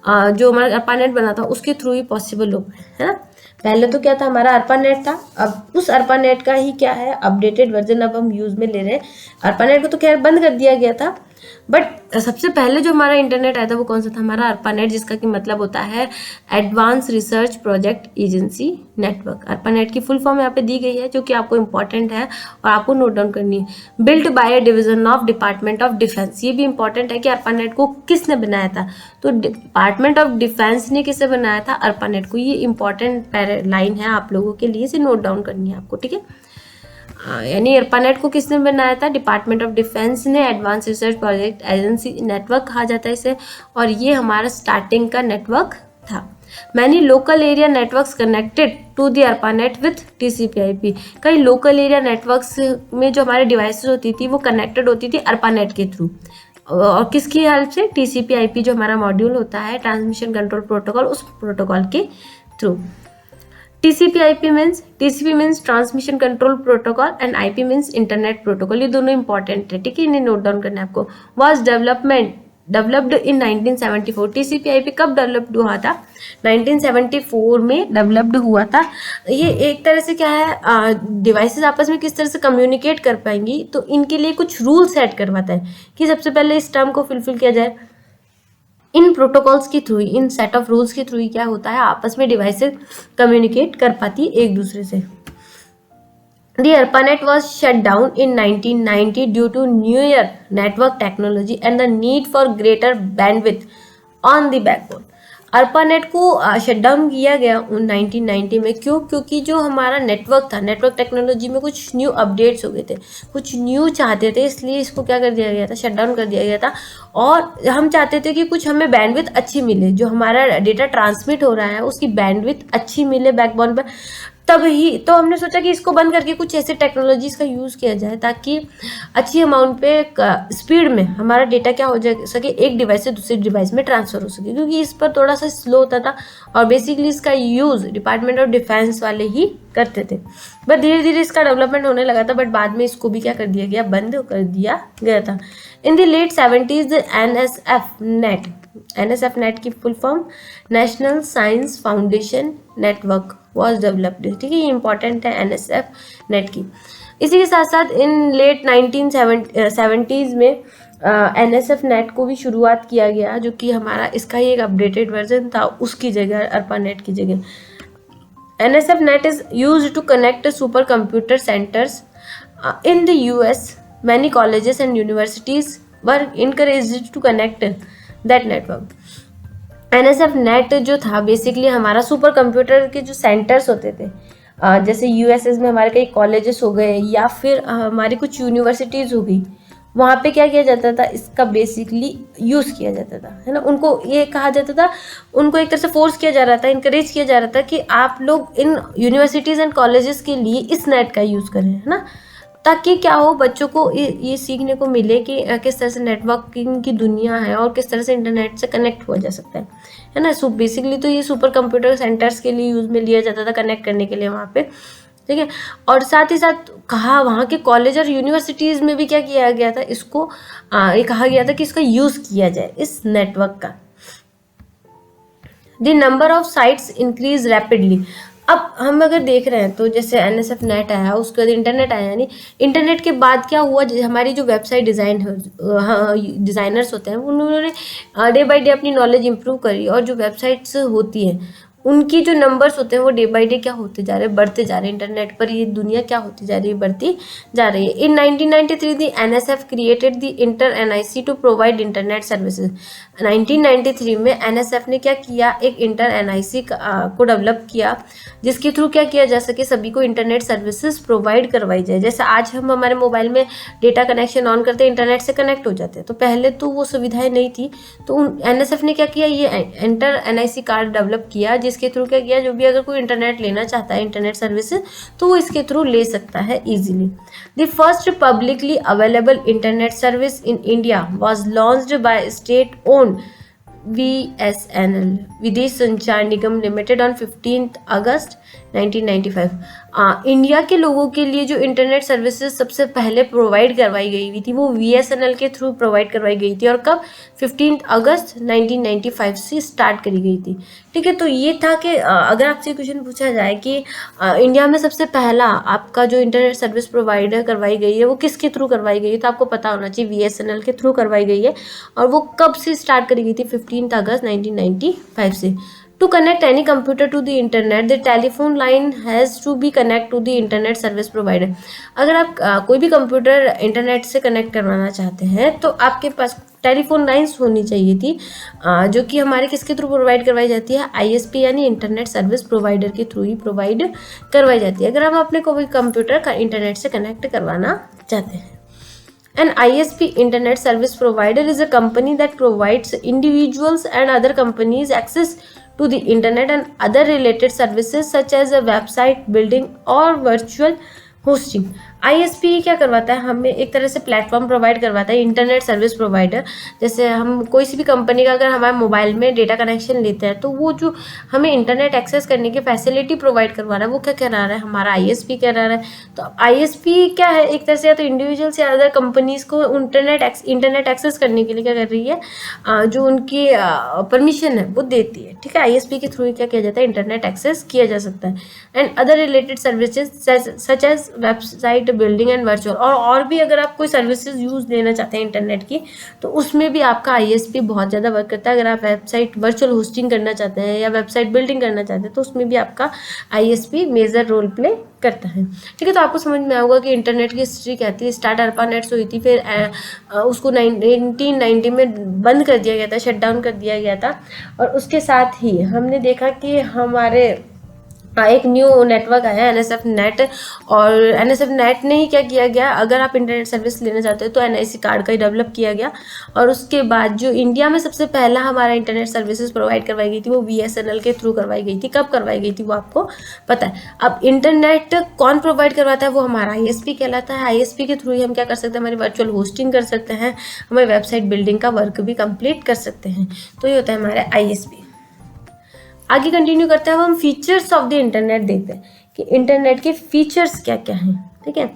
जो हमारा अर्पानेट बना था उसके थ्रू ही पॉसिबल हो पाए, है ना। पहले तो क्या था, हमारा अर्पानेट था, अब उस अर्पानेट का ही क्या है, अपडेटेड वर्जन अब हम यूज में ले रहे हैं। अर्पानेट को तो खैर बंद कर दिया गया था, बट सबसे पहले जो हमारा इंटरनेट आया था वो कौन सा था, हमारा अर्पानेट, जिसका कि मतलब होता है advance research project agency network. ARPANET की फुल फॉर्म यहाँ पे दी गई है, जो कि आपको इंपॉर्टेंट है और आपको नोट डाउन करनी है। Built by division of department of defence. ये भी इंपॉर्टेंट है कि अर्पानेट को किसने बनाया था, तो डिपार्टमेंट ऑफ डिफेंस ने किसे बनाया था, अर्पानेट को। ये इंपॉर्टेंट लाइन है आप लोगों के लिए, इसे नोट डाउन करनी है आपको। ठीक है, यानी अर्पानेट को किसने बनाया था, डिपार्टमेंट ऑफ डिफेंस ने। Advance research project agency network कहा जाता है इसे, और ये हमारा स्टार्टिंग का नेटवर्क था। Many local area networks connected to the ARPANET with TCP/IP। कई लोकल एरिया नेटवर्क्स में जो हमारे डिवाइसेस होती थी वो कनेक्टेड होती थी अर्पानेट के थ्रू, और किसकी हेल्प से, TCP/IP जो हमारा मॉड्यूल होता है, ट्रांसमिशन कंट्रोल प्रोटोकॉल, उस प्रोटोकॉल के through. TCP/IP means transmission control protocol and IP means internet protocol. ये दोनों इंपॉर्टेंट है, ठीक है, इन्हें नोट डाउन करना है आपको। Was developed in 1974। TCP/IP कब डेवलप्ड हुआ था, 1974 में डेवलप्ड हुआ था। ये एक तरह से क्या है, डिवाइसेस आपस में किस तरह से कम्युनिकेट कर पाएंगी, तो इनके लिए कुछ रूल सेट करवाता है कि सबसे पहले इस टर्म को फुलफिल किया जाए। इन प्रोटोकॉल्स के through, in set of rules के थ्रू क्या होता है, आपस में डिवाइसेस कम्युनिकेट कर पाती है एक दूसरे से। The ARPANET was shut down in 1990 due to newer network technology and the need for greater bandwidth on the backbone. ARPANET को शट डाउन किया गया 1990 में। क्यों? क्योंकि जो हमारा नेटवर्क था, नेटवर्क टेक्नोलॉजी में कुछ न्यू अपडेट्स हो गए थे, कुछ न्यू चाहते थे, इसलिए इसको क्या कर दिया गया था, शट डाउन कर दिया गया था। और हम चाहते थे कि कुछ हमें बैंडविड्थ अच्छी मिले, जो हमारा डेटा ट्रांसमिट हो रहा है उसकी बैंडविड्थ अच्छी मिले बैकबोन पर। तभी तो हमने सोचा कि इसको बंद करके कुछ ऐसे टेक्नोलॉजीज का यूज़ किया जाए ताकि अच्छी अमाउंट पे स्पीड में हमारा डेटा क्या हो जा सके, एक डिवाइस से दूसरे डिवाइस में ट्रांसफ़र हो सके, क्योंकि इस पर थोड़ा सा स्लो होता था और बेसिकली इसका यूज़ डिपार्टमेंट ऑफ डिफेंस वाले ही करते थे। बट धीरे धीरे इसका डेवलपमेंट होने लगा था, बट बाद में इसको भी क्या कर दिया गया, बंद कर दिया गया था। In the late 70s NSF net की full form national science foundation network was developed. ठीक है, ये इंपॉर्टेंट है NSF नेट की। इसी के साथ साथ इन लेट 1970s में NSF नेट को भी शुरुआत किया गया, जो कि हमारा इसका ही एक अपडेटेड वर्जन था, उसकी जगह ARPANET की जगह। NSF net is used to connect super computer centers in the US. Many colleges and universities were encouraged to connect that network. NSF net जो था बेसिकली हमारा सुपर कंप्यूटर के जो सेंटर्स होते थे, जैसे यूएसएस में हमारे कई कॉलेजेस हो गए या फिर हमारी कुछ यूनिवर्सिटीज़ हो गई, वहाँ पे क्या किया जाता था, इसका बेसिकली यूज़ किया जाता था, है ना। उनको ये कहा जाता था, उनको एक तरह से फोर्स किया जा रहा था, इनकरेज किया जा रहा था कि आप लोग इन यूनिवर्सिटीज़ एंड कॉलेजेस के लिए इस नेट का यूज़ करें, है ना, ताकि क्या हो, बच्चों को ये सीखने को मिले कि किस तरह से नेटवर्किंग की दुनिया है और किस तरह से इंटरनेट से कनेक्ट हुआ जा सकता है ना। सो बेसिकली तो ये सुपर कंप्यूटर सेंटर्स के लिए यूज़ में लिया जाता था, कनेक्ट करने के लिए वहाँ पे, ठीक है। और साथ ही साथ कहा वहाँ के कॉलेज और यूनिवर्सिटीज़ में भी क्या किया गया था, इसको ये कहा गया था कि इसका यूज़ किया जाए इस नेटवर्क का। The number of sites increase rapidly. अब हम अगर देख रहे हैं तो जैसे NSF नेट आया, उसके बाद इंटरनेट आया, यानी इंटरनेट के बाद क्या हुआ, हमारी जो वेबसाइट डिज़ाइनर्स होते हैं उन्होंने डे बाय डे अपनी नॉलेज इंप्रूव करी, और जो वेबसाइट्स होती हैं उनकी जो नंबर्स होते हैं वो डे बाय डे क्या होते जा रहे हैं, बढ़ते जा रहे हैं। इंटरनेट पर ये दुनिया क्या होती जा रही है, बढ़ती जा रही है। In 1993 the NSF created the inter NIC to provide internet services. 1993 में NSF ने क्या किया, एक इंटर NIC को डेवलप किया, जिसके थ्रू क्या किया जा सके, सभी को इंटरनेट सर्विसेज प्रोवाइड करवाई जाए। जैसे आज हम हमारे मोबाइल में डेटा कनेक्शन ऑन करते हैं, इंटरनेट से कनेक्ट हो जाते हैं, तो पहले तो वो सुविधाएं नहीं थी, तो NSF ने क्या किया, ये इंटर NIC कार्ड डेवलप किया, जिसके थ्रू क्या किया, जो भी अगर कोई इंटरनेट लेना चाहता है, इंटरनेट सर्विसेज, तो वो इसके थ्रू ले सकता है easily. The first publicly available internet service in India was launched by state owned VSNL विदेश संचार निगम लिमिटेड ऑन 15 अगस्त 1995। इंडिया के लोगों के लिए जो इंटरनेट सर्विसेज सबसे पहले प्रोवाइड करवाई गई हुई थी वो VSNL के थ्रू प्रोवाइड करवाई गई थी, और कब, 15 अगस्त 1995 से स्टार्ट करी गई थी। ठीक है, तो ये था कि अगर आपसे क्वेश्चन पूछा जाए कि इंडिया में सबसे पहला आपका जो इंटरनेट सर्विस प्रोवाइडर करवाई गई है वो किसके थ्रू करवाई गई है, तो आपको पता होना चाहिए VSNL के थ्रू करवाई गई है, और वो कब से स्टार्ट करी गई थी, 15 अगस्त 1995 से। To connect any computer to the internet, the telephone line has to be connect to the internet service provider। अगर आप कोई भी कंप्यूटर इंटरनेट से कनेक्ट करवाना चाहते हैं तो आपके पास टेलीफोन लाइंस होनी चाहिए थी, जो कि हमारे किसके थ्रू प्रोवाइड करवाई जाती है, ISP यानी इंटरनेट सर्विस प्रोवाइडर के थ्रू ही प्रोवाइड करवाई जाती है, अगर हम अपने कोई कंप्यूटर का इंटरनेट से कनेक्ट करवाना चाहते हैं। An ISP internet service provider is a company that provides individuals and other companies access to the internet and other related services such as a website building or virtual hosting। ISP क्या करवाता है, हमें एक तरह से platform provide करवाता है, internet service provider. जैसे हम कोई सी भी कंपनी का अगर हमारे मोबाइल में डेटा कनेक्शन लेते हैं तो वो जो हमें इंटरनेट एक्सेस करने की फैसिलिटी प्रोवाइड करवा रहा है वो क्या करा रहा है, हमारा ISP करा रहा है। तो ISP क्या है, एक तरह से या तो इंडिविजुअल्स या अदर कंपनीज को इंटरनेट एक्सेस करने के लिए क्या कर रही है, जो उनकी परमिशन है वो देती है। ठीक है, ISP के थ्रू क्या किया जाता है, इंटरनेट एक्सेस किया जा सकता है। And other related services such as website building and virtual, और भी अगर आप कोई सर्विसेज यूज़ लेना चाहते हैं इंटरनेट की, तो उसमें भी आपका ISP बहुत ज़्यादा वर्क करता है। अगर आप वेबसाइट वर्चुअल होस्टिंग करना चाहते हैं या वेबसाइट बिल्डिंग करना चाहते हैं, तो उसमें भी आपका ISP मेजर रोल प्ले करता है। ठीक है, तो आपको समझ में आएगा कि इंटरनेट की हिस्ट्री क्या थी। स्टार्ट ARPANET से हुई थी, फिर उसको 1990 में बंद कर दिया गया था, शट डाउन कर दिया गया था। और उसके साथ ही हमने देखा कि हमारे एक न्यू नेटवर्क आया NSF नेट, और NSF नेट ने ही क्या किया गया, अगर आप इंटरनेट सर्विस लेना चाहते हो तो NIC कार्ड का ही डेवलप किया गया। और उसके बाद जो इंडिया में सबसे पहला हमारा इंटरनेट सर्विसेज प्रोवाइड करवाई गई थी वो BSNL के थ्रू करवाई गई थी। कब करवाई गई थी वो आपको पता है। अब इंटरनेट कौन प्रोवाइड करवाता है, वो हमारा ISP कहलाता है। ISP के थ्रू ही हम क्या कर सकते हैं, हमारी वर्चुअल होस्टिंग कर सकते हैं, हमारी वेबसाइट बिल्डिंग का वर्क भी कंप्लीट कर सकते हैं। तो ये होता है हमारा ISP। आगे कंटिन्यू करते हैं, अब हम फीचर्स ऑफ द इंटरनेट देखते हैं कि इंटरनेट के फीचर्स क्या क्या हैं। ठीक है,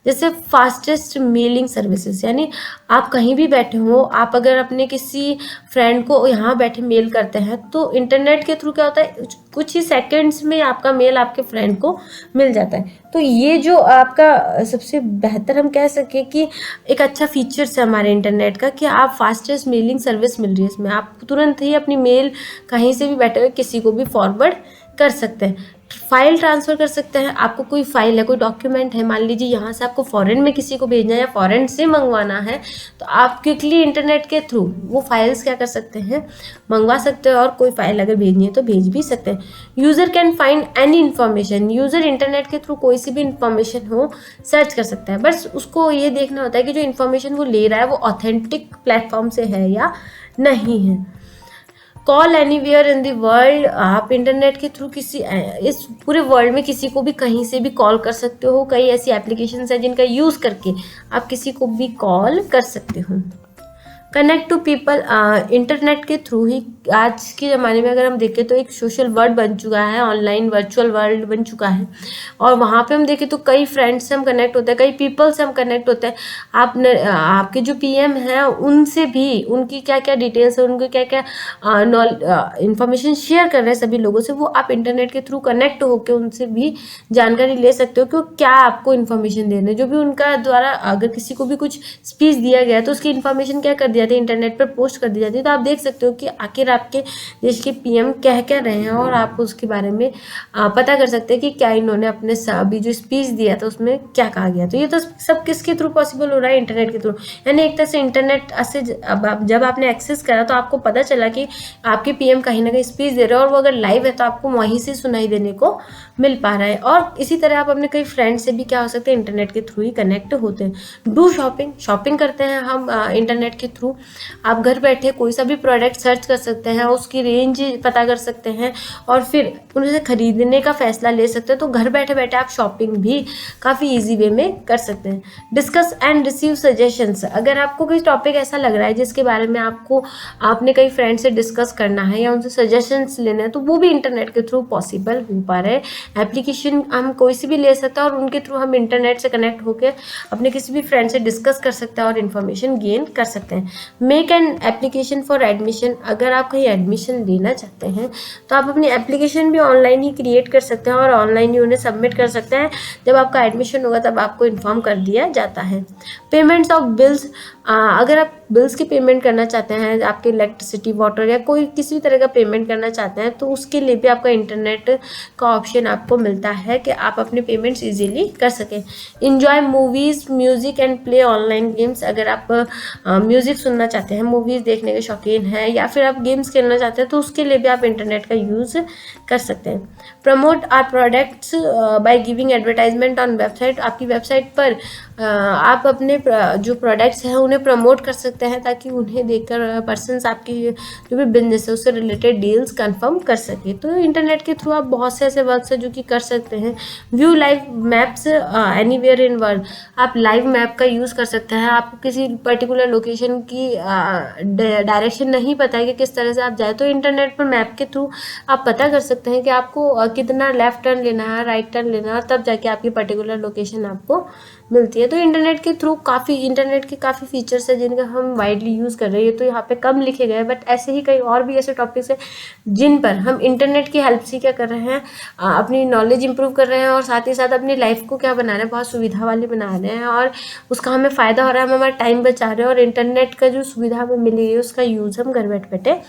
जैसे फास्टेस्ट मेलिंग सर्विसेज, यानी आप कहीं भी बैठे हो, आप अगर अपने किसी फ्रेंड को यहाँ बैठे मेल करते हैं तो इंटरनेट के थ्रू क्या होता है, कुछ ही सेकंड्स में आपका मेल आपके फ्रेंड को मिल जाता है। तो ये जो आपका सबसे बेहतर हम कह सके कि एक अच्छा फीचर्स है हमारे इंटरनेट का, कि आप फास्टेस्ट मेलिंग सर्विस मिल रही है इसमें। आप तुरंत ही अपनी मेल कहीं से भी बैठे हुए किसी को भी फॉरवर्ड कर सकते हैं। फाइल ट्रांसफ़र कर सकते हैं, आपको कोई फाइल है, कोई डॉक्यूमेंट है, मान लीजिए यहाँ से आपको फॉरेन में किसी को भेजना है या फॉरेन से मंगवाना है, तो आप क्विकली इंटरनेट के थ्रू वो फाइल्स क्या कर सकते हैं, मंगवा सकते हैं। और कोई फाइल अगर भेजनी है तो भेज भी सकते हैं। User can find any information, user internet के थ्रू कोई सी भी इन्फॉर्मेशन हो सर्च कर सकता है। बस उसको ये देखना होता है कि जो इन्फॉर्मेशन वो ले रहा है वो ऑथेंटिक प्लेटफॉर्म से है या नहीं है। Call anywhere in the world, आप इंटरनेट के थ्रू किसी इस पूरे वर्ल्ड में किसी को भी कहीं से भी कॉल कर सकते हो। कई ऐसी एप्लीकेशंस हैं जिनका यूज़ करके आप किसी को भी कॉल कर सकते हो। कनेक्ट टू पीपल, इंटरनेट के थ्रू ही आज के ज़माने में अगर हम देखें तो एक सोशल वर्ल्ड बन चुका है, ऑनलाइन वर्चुअल वर्ल्ड बन चुका है। और वहाँ पे हम देखें तो कई फ्रेंड्स से हम कनेक्ट होते हैं, कई पीपल से हम कनेक्ट होते हैं। आपके जो PM हैं उनसे भी, उनकी क्या क्या डिटेल्स है, उनको क्या क्या इंफॉर्मेशन शेयर कर रहे हैं सभी लोगों से, वो आप इंटरनेट के थ्रू कनेक्ट होकर उनसे भी जानकारी ले सकते हो कि वो क्या आपको इन्फॉर्मेशन दे रहे हैं। जो भी उनका द्वारा अगर किसी को भी कुछ स्पीच दिया गया तो उसकी इन्फॉर्मेशन क्या कर दिया जाती है, इंटरनेट पर पोस्ट कर दी जाती है। तो आप देख सकते हो कि आखिर आपके देश के PM कह क्या रहे हैं, और आप उसके बारे में पता कर सकते हैं कि क्या इन्होंने अपने अभी जो स्पीच दिया था उसमें क्या कहा गया। तो ये तो सब किसके थ्रू पॉसिबल हो रहा है, इंटरनेट के थ्रू। यानी एक तरह से इंटरनेट से जब आपने एक्सेस करा तो आपको पता चला कि आपके PM कहीं ना कहीं स्पीच दे रहे हैं, और वो अगर लाइव है तो आपको वहीं से सुनाई देने को मिल पा रहा है। और इसी तरह आप अपने कई फ्रेंड से भी क्या हो सकते हैं, इंटरनेट के थ्रू ही कनेक्ट होते हैं। डू शॉपिंग करते हैं हम इंटरनेट के थ्रू। आप घर बैठे कोई सा भी प्रोडक्ट सर्च कर सकते हैं, उसकी रेंज पता कर सकते हैं और फिर उनसे खरीदने का फैसला ले सकते हैं। तो घर बैठे बैठे आप शॉपिंग भी काफ़ी इजी वे में कर सकते हैं। डिस्कस एंड रिसीव सजेशंस, अगर आपको कोई टॉपिक ऐसा लग रहा है जिसके बारे में आपने कई फ्रेंड से डिस्कस करना है या उनसे सजेशंस लेने हैं, तो वो भी इंटरनेट के थ्रू पॉसिबल हो पा रहा है। एप्लीकेशन हम कोई सी भी ले सकते हैं और उनके थ्रू हम इंटरनेट से कनेक्ट होकर अपने किसी भी फ्रेंड से डिस्कस कर सकते हैं और इन्फॉर्मेशन गेन कर सकते हैं। Make an application for admission, अगर आप कहीं एडमिशन लेना चाहते हैं तो आप अपनी एप्लीकेशन भी ऑनलाइन ही क्रिएट कर सकते हैं और ऑनलाइन ही उन्हें सबमिट कर सकते हैं। जब आपका एडमिशन होगा तब आपको इन्फॉर्म कर दिया जाता है। पेमेंट्स ऑफ बिल्स, अगर आप बिल्स की पेमेंट करना चाहते हैं, आपके इलेक्ट्रिसिटी वाटर या कोई किसी भी तरह का पेमेंट करना चाहते हैं, तो उसके लिए भी आपका इंटरनेट का ऑप्शन आपको मिलता है कि आप अपने पेमेंट्स इजीली कर सकें। Enjoy movies, music and play online games, अगर आप म्यूज़िक सुनना चाहते हैं, मूवीज़ देखने के शौकीन हैं या फिर आप गेम्स खेलना चाहते हैं, तो उसके लिए भी आप इंटरनेट का यूज़ कर सकते हैं। Promote our products by giving advertisement on website, आपकी वेबसाइट पर आप अपने जो प्रोडक्ट्स हैं उन्हें प्रमोट कर सकते हैं ताकि उन्हें देखकर पर्सन्स आपकी जो भी बिजनेस है उससे रिलेटेड डील्स कंफर्म कर सके। तो इंटरनेट के थ्रू आप बहुत से ऐसे वर्क्स हैं जो कि कर सकते हैं। View live maps anywhere in world, आप लाइव मैप का यूज़ कर सकते हैं। आपको किसी पर्टिकुलर लोकेशन की डायरेक्शन नहीं पता है कि किस तरह से आप जाए, तो इंटरनेट पर मैप के थ्रू आप पता कर सकते हैं कि आपको कितना लेफ्ट टर्न लेना है, राइट टर्न लेना है, तब जाके आपकी पर्टिकुलर लोकेशन आपको मिलती है। तो इंटरनेट के थ्रू इंटरनेट के काफ़ी फीचर्स है जिनका हम वाइडली यूज़ कर रहे हैं। तो यहाँ पे कम लिखे गए, बट ऐसे ही कई और भी ऐसे टॉपिक्स हैं जिन पर हम इंटरनेट की हेल्प से क्या कर रहे हैं, अपनी नॉलेज इंप्रूव कर रहे हैं और साथ ही साथ अपनी लाइफ को क्या बना रहे हैं, बहुत सुविधा वाली बना रहे हैं और उसका हमें फ़ायदा हो रहा है, हम हमारा टाइम बचा रहे हैं और इंटरनेट का जो सुविधा हमें मिली है उसका यूज़ हम घर बैठे बैठे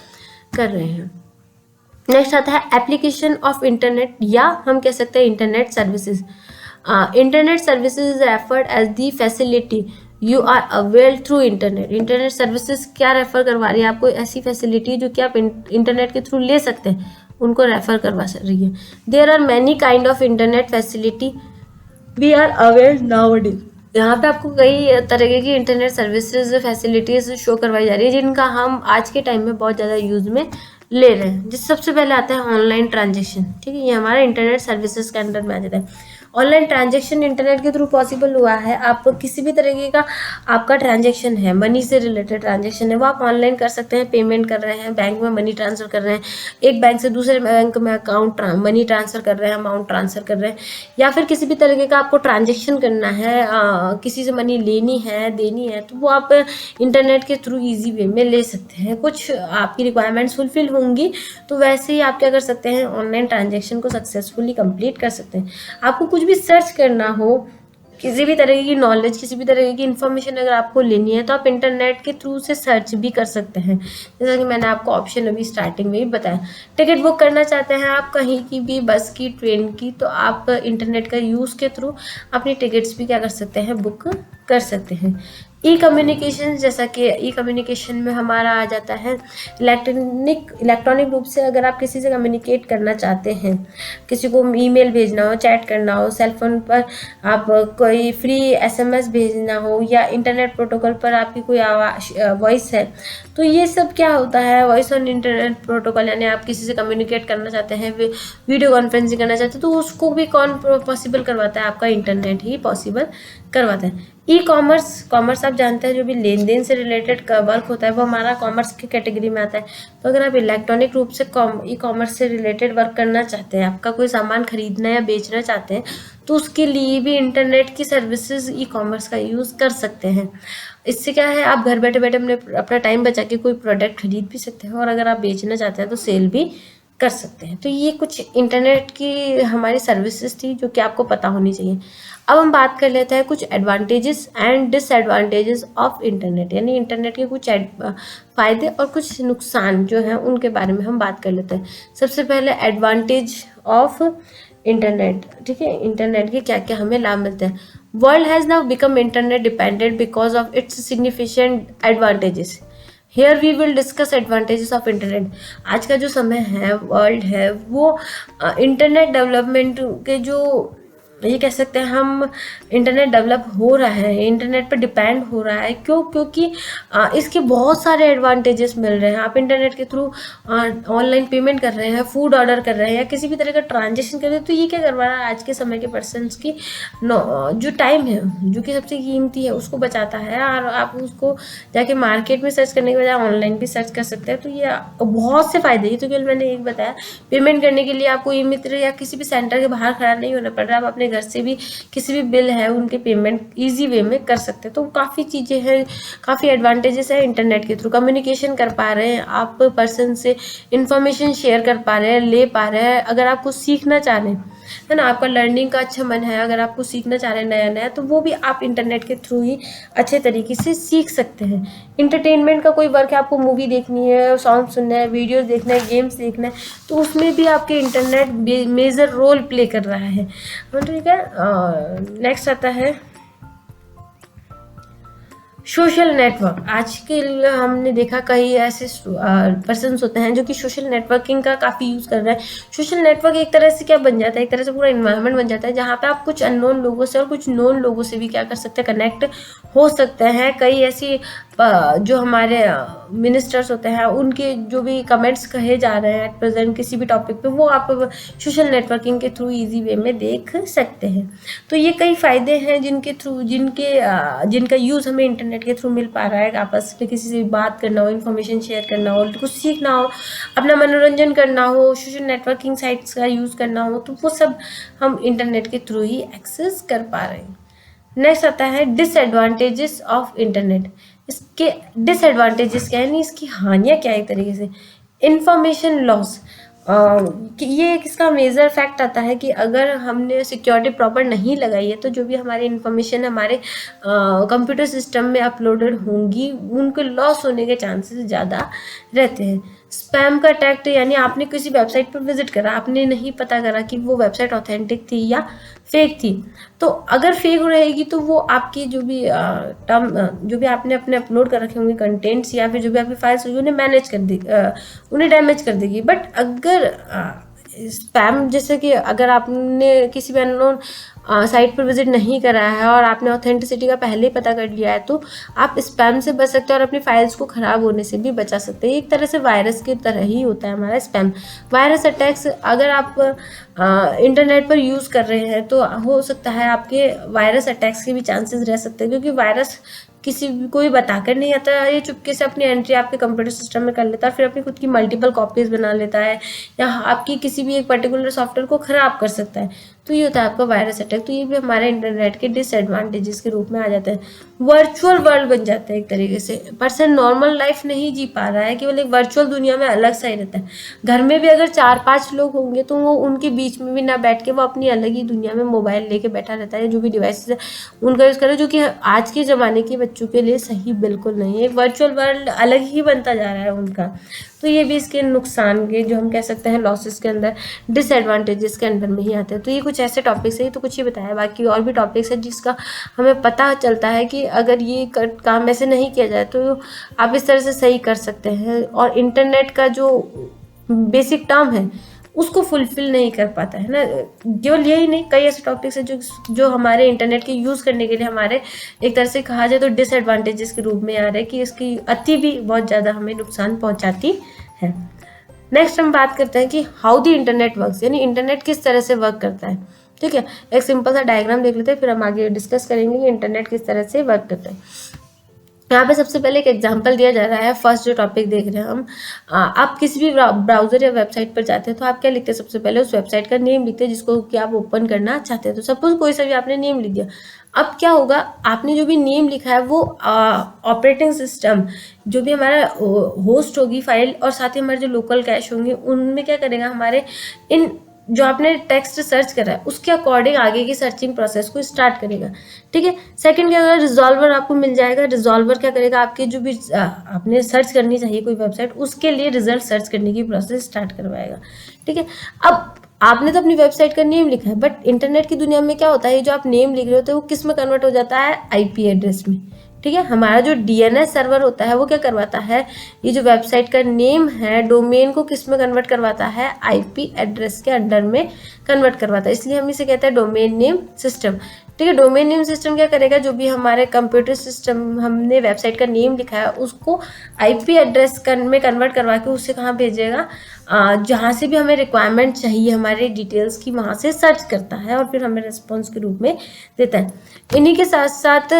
कर रहे हैं। नेक्स्ट आता है एप्लीकेशन ऑफ इंटरनेट, या हम कह सकते हैं internet services. Internet services is referred as the facility you are avail through internet. Internet services क्या रेफर करवा रही है आपको, ऐसी फैसिलिटी जो कि आप इंटरनेट के थ्रू ले सकते हैं, उनको रेफर करवा रही है। There are many kind of internet facility we are aware nowadays. यहाँ पे आपको कई तरह की इंटरनेट सर्विसेज फैसिलिटीज शो करवाई जा रही है जिनका हम आज के टाइम में बहुत ज़्यादा यूज़ में ले रहे हैं। जिस सबसे पहले आता है ऑनलाइन ट्रांजेक्शन, ठीक है, ये हमारा इंटरनेट सर्विसेज के अंडर में आ जाता है। ऑनलाइन ट्रांजेक्शन इंटरनेट के थ्रू पॉसिबल हुआ है। आप किसी भी तरीके का आपका ट्रांजेक्शन है, मनी से रिलेटेड ट्रांजेक्शन है, वो आप ऑनलाइन कर सकते हैं। पेमेंट कर रहे हैं, बैंक में मनी ट्रांसफ़र कर रहे हैं, एक बैंक से दूसरे बैंक में मनी ट्रांसफ़र कर रहे हैं, अमाउंट ट्रांसफ़र कर रहे हैं, या फिर किसी भी तरीके का आपको ट्रांजेक्शन करना है, किसी से मनी लेनी है, देनी है, तो वो आप इंटरनेट के थ्रू ईजी वे में ले सकते हैं। कुछ आपकी रिक्वायरमेंट्स फुलफिल होंगी तो वैसे ही आप क्या कर सकते हैं, ऑनलाइन ट्रांजेक्शन को सक्सेसफुली कंप्लीट कर सकते हैं। आपको कुछ भी सर्च करना हो, किसी भी तरह की नॉलेज, किसी भी तरह की इन्फॉर्मेशन अगर आपको लेनी है तो आप इंटरनेट के थ्रू से सर्च भी कर सकते हैं। जैसा कि मैंने आपको ऑप्शन अभी स्टार्टिंग में ही बताया। टिकट बुक करना चाहते हैं आप कहीं की भी, बस की, ट्रेन की, तो आप इंटरनेट का यूज़ के थ्रू अपनी टिकट्स भी क्या कर सकते हैं, बुक कर सकते हैं। ई कम्युनिकेशन, जैसा कि ई कम्युनिकेशन में हमारा आ जाता है इलेक्ट्रॉनिक रूप से अगर आप किसी से कम्युनिकेट करना चाहते हैं, किसी को ईमेल भेजना हो, चैट करना हो, सेल फोन पर आप कोई फ्री एसएमएस भेजना हो, या इंटरनेट प्रोटोकॉल पर आपकी कोई वॉइस है, तो ये सब क्या होता है, वॉइस ऑन इंटरनेट प्रोटोकॉल, यानी आप किसी से कम्युनिकेट करना चाहते हैं, वीडियो कॉन्फ्रेंसिंग करना चाहते हैं, तो उसको भी कौन पॉसिबल करवाता है, आपका इंटरनेट ही पॉसिबल करवाता है। ई कॉमर्स आप जानते हैं जो भी लेन देन से रिलेटेड वर्क होता है वो हमारा कॉमर्स की कैटेगरी में आता है। तो अगर आप इलेक्ट्रॉनिक रूप से ई कॉमर्स से रिलेटेड वर्क करना चाहते हैं, आपका कोई सामान खरीदना या बेचना चाहते हैं, तो उसके लिए भी इंटरनेट की सर्विसेज ई कॉमर्स का यूज़ कर सकते हैं। इससे क्या है, आप घर बैठे बैठे अपना टाइम बचा के कोई प्रोडक्ट खरीद भी सकते हैं और अगर आप बेचना चाहते हैं तो सेल भी कर सकते हैं। तो ये कुछ इंटरनेट की हमारी सर्विसेज थी जो कि आपको पता होनी चाहिए। अब हम बात कर लेते हैं कुछ advantages and disadvantages of internet, यानी इंटरनेट के कुछ फ़ायदे और कुछ नुकसान जो हैं उनके बारे में हम बात कर लेते हैं। सबसे पहले एडवांटेज ऑफ इंटरनेट, ठीक है, इंटरनेट के क्या क्या हमें लाभ मिलते हैं। World has now become internet dependent because of its significant advantages. Here we will discuss advantages of internet. आज का जो समय है, वर्ल्ड है, वो इंटरनेट डेवलपमेंट के जो ये कह सकते हैं हम, इंटरनेट डेवलप हो रहा है, इंटरनेट पर डिपेंड हो रहा है। क्यों? क्योंकि इसके बहुत सारे एडवांटेजेस मिल रहे हैं। आप इंटरनेट के थ्रू ऑनलाइन पेमेंट कर रहे हैं, फूड ऑर्डर कर रहे हैं, या किसी भी तरह का ट्रांजेक्शन कर रहे हैं, तो ये क्या करवा रहा है, आज के समय के पर्सनस की जो टाइम है, जो कि सबसे कीमती है, उसको बचाता है। और आप उसको जाके मार्केट में सर्च करने के बजाय ऑनलाइन भी सर्च कर सकते हैं। तो ये बहुत से फ़ायदे, ये तो केवल मैंने एक बताया। पेमेंट करने के लिए आपको ई मित्र या किसी भी सेंटर के बाहर खड़ा नहीं होना पड़ रहा, आप अपने घर से भी किसी भी बिल है उनके पेमेंट इजी वे में कर सकते हैं। तो काफ़ी चीज़ें हैं, काफ़ी एडवांटेजेस है इंटरनेट के थ्रू। कम्युनिकेशन कर पा रहे हैं आप, पर्सन से इंफॉर्मेशन शेयर कर पा रहे हैं, ले पा रहे हैं। अगर आपको सीखना चाह रहे हैं, है ना, आपका लर्निंग का अच्छा मन है, अगर आपको सीखना चाह रहे हैं नया नया, तो वो भी आप इंटरनेट के थ्रू ही अच्छे तरीके से सीख सकते हैं। इंटरटेनमेंट का कोई वर्क है, आपको मूवी देखनी है, सॉन्ग सुनना है, वीडियोस देखना है, गेम्स देखना है, तो उसमें भी आपके इंटरनेट मेजर रोल प्ले कर रहा है। ठीक है, नेक्स्ट आता है सोशल नेटवर्क। आज के हमने देखा कई ऐसे पर्सन्स होते हैं जो कि सोशल नेटवर्किंग का काफ़ी यूज़ कर रहे हैं। सोशल नेटवर्क एक तरह से क्या बन जाता है, एक तरह से पूरा इन्वायरमेंट बन जाता है जहाँ पे आप कुछ अननोन लोगों से और कुछ नोन लोगों से भी क्या कर सकते हैं, कनेक्ट हो सकते हैं। कई ऐसी जो हमारे मिनिस्टर्स होते हैं उनके जो भी कमेंट्स कहे जा रहे हैं एट प्रेजेंट किसी भी टॉपिक पे, वो आप सोशल नेटवर्किंग के थ्रू इजी वे में देख सकते हैं। तो ये कई फ़ायदे हैं जिनका यूज़ हमें इंटरनेट के थ्रू मिल पा रहा है। आपस में किसी से बात करना हो, इन्फॉर्मेशन शेयर करना हो, कुछ सीखना हो, अपना मनोरंजन करना हो, सोशल नेटवर्किंग साइट्स का यूज़ करना हो, तो वो सब हम इंटरनेट के थ्रू ही एक्सेस कर पा रहे हैं। नेक्स्ट आता है डिसएडवांटेजेस ऑफ इंटरनेट। इसके डिसएडवांटेजेस क्या है, यानी इसकी हानियाँ क्या है एक तरीके से। इंफॉर्मेशन लॉस, कि ये एक इसका मेजर फैक्ट आता है कि अगर हमने सिक्योरिटी प्रॉपर नहीं लगाई है तो जो भी हमारी इंफॉर्मेशन हमारे कंप्यूटर सिस्टम में अपलोडेड होंगी उनको लॉस होने के चांसेस ज़्यादा रहते हैं। स्पैम का अटैक, यानी आपने किसी वेबसाइट पर विजिट करा, आपने नहीं पता करा कि वो वेबसाइट ऑथेंटिक थी या फेक थी, तो अगर फेक रहेगी तो वो आपकी जो भी जो भी आपने अपने अपलोड कर रखे होंगे कंटेंट्स या फिर जो भी आपकी फाइल्स होगी उन्हें मैनेज कर दी उन्हें डैमेज कर देगी। बट अगर स्पैम, जैसे कि अगर आपने किसी भी अननोन साइट पर विजिट नहीं करा है और आपने ऑथेंटिसिटी का पहले ही पता कर लिया है तो आप स्पैम से बच सकते हैं और अपनी फाइल्स को ख़राब होने से भी बचा सकते हैं। एक तरह से वायरस की तरह ही होता है हमारा स्पैम। वायरस अटैक्स, अगर आप इंटरनेट पर यूज़ कर रहे हैं तो हो सकता है आपके वायरस अटैक्स के भी चांसेस रह सकते हैं, क्योंकि वायरस किसी कोई बताकर नहीं आता, ये चुपके से अपनी एंट्री आपके कंप्यूटर सिस्टम में कर लेता है, फिर अपनी खुद की मल्टीपल कॉपीज बना लेता है या आपकी किसी भी एक पर्टिकुलर सॉफ्टवेयर को ख़राब कर सकता है। तो ये होता है आपका वायरस अटैक। तो ये भी हमारे इंटरनेट के डिसएडवांटेजेस के रूप में आ जाते हैं। वर्चुअल वर्ल्ड बन जाता है एक तरीके से, पर्सन नॉर्मल लाइफ नहीं जी पा रहा है, केवल एक वर्चुअल दुनिया में अलग सा ही रहता है। घर में भी अगर 4-5 लोग होंगे तो वो उनके बीच में भी ना बैठ के वो अपनी अलग ही दुनिया में मोबाइल लेके बैठा रहता है, जो भी डिवाइसेस है उनका यूज़ करे, जो कि आज के ज़माने के बच्चों के लिए सही बिल्कुल नहीं है। एक वर्चुअल वर्ल्ड अलग ही बनता जा रहा है उनका। तो ये भी इसके नुकसान के, जो हम कह सकते हैं लॉसेस के अंदर, डिसएडवांटेजेस के अंदर में ही आते हैं। तो ये कुछ ऐसे टॉपिक्स है, तो कुछ ही बताया, बाकी और भी टॉपिक्स है जिसका हमें पता चलता है कि अगर ये काम ऐसे नहीं किया जाए तो आप इस तरह से सही कर सकते हैं। और इंटरनेट का जो बेसिक टर्म है उसको फुलफिल नहीं कर पाता है ना। केवल यही नहीं, कई ऐसे टॉपिक्स हैं जो हमारे इंटरनेट के यूज़ करने के लिए हमारे एक तरह से कहा जाए तो डिसएडवांटेजेस के रूप में आ रहा है कि इसकी अति भी बहुत ज़्यादा हमें नुकसान पहुंचाती है। नेक्स्ट हम बात करते हैं कि हाउ द इंटरनेट वर्क्स, यानी इंटरनेट किस तरह से वर्क करता है। ठीक है, एक सिंपल सा डायग्राम देख लेते हैं, फिर हम आगे डिस्कस करेंगे कि इंटरनेट किस तरह से वर्क करता है। यहाँ पे सबसे पहले एक एग्जांपल दिया जा रहा है। फर्स्ट जो टॉपिक देख रहे हैं हम, आप किसी भी ब्राउजर या वेबसाइट पर जाते हैं तो आप क्या लिखते हैं, सबसे पहले उस वेबसाइट का नेम लिखते हैं जिसको कि आप ओपन करना चाहते हैं। तो सपोज कोई सा भी आपने नेम लिख दिया, अब क्या होगा, आपने जो भी नेम लिखा है वो ऑपरेटिंग सिस्टम, जो भी हमारा होस्ट होगी फाइल और साथ ही हमारे जो लोकल कैश होंगे उनमें क्या करेगा, हमारे इन जो आपने टेक्स्ट सर्च करा है उसके अकॉर्डिंग आगे की सर्चिंग प्रोसेस को स्टार्ट करेगा। ठीक है, सेकंड क्या होगा, रिजॉल्वर आपको मिल जाएगा। रिजॉल्वर क्या करेगा, आपके जो भी आपने सर्च करनी चाहिए कोई वेबसाइट, उसके लिए रिजल्ट सर्च करने की प्रोसेस स्टार्ट करवाएगा। ठीक है, अब आपने तो अपनी वेबसाइट का नेम लिखा है, बट इंटरनेट की दुनिया में क्या होता है, जो आप नेम लिख रहे होते हैं वो किस में कन्वर्ट हो जाता है, आईपी एड्रेस में। ठीक है, हमारा जो डीएनएस सर्वर होता है वो क्या करवाता है, ये जो वेबसाइट का नेम है डोमेन को किस में कन्वर्ट करवाता है, आईपी एड्रेस के अंडर में कन्वर्ट करवाता है, इसलिए हम इसे कहते हैं डोमेन नेम सिस्टम। ठीक है, डोमेन नेम सिस्टम क्या करेगा, जो भी हमारे कंप्यूटर सिस्टम हमने वेबसाइट का नेम लिखा है उसको आईपी एड्रेस में कन्वर्ट करवा के उससे कहाँ भेजेगा, जहाँ से भी हमें रिक्वायरमेंट चाहिए हमारे डिटेल्स की, वहाँ से सर्च करता है और फिर हमें रिस्पॉन्स के रूप में देता है। इन्हीं के साथ साथ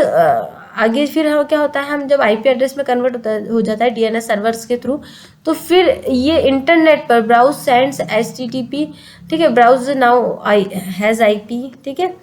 आगे फिर क्या होता है, हम जब आईपी एड्रेस में कन्वर्ट हो जाता है डीएनएस सर्वर्स के थ्रू, तो फिर ये इंटरनेट पर ब्राउज सेंड्स एचटीटीपी। ठीक है, ब्राउजर नाउ हैज़ आईपी। ठीक है,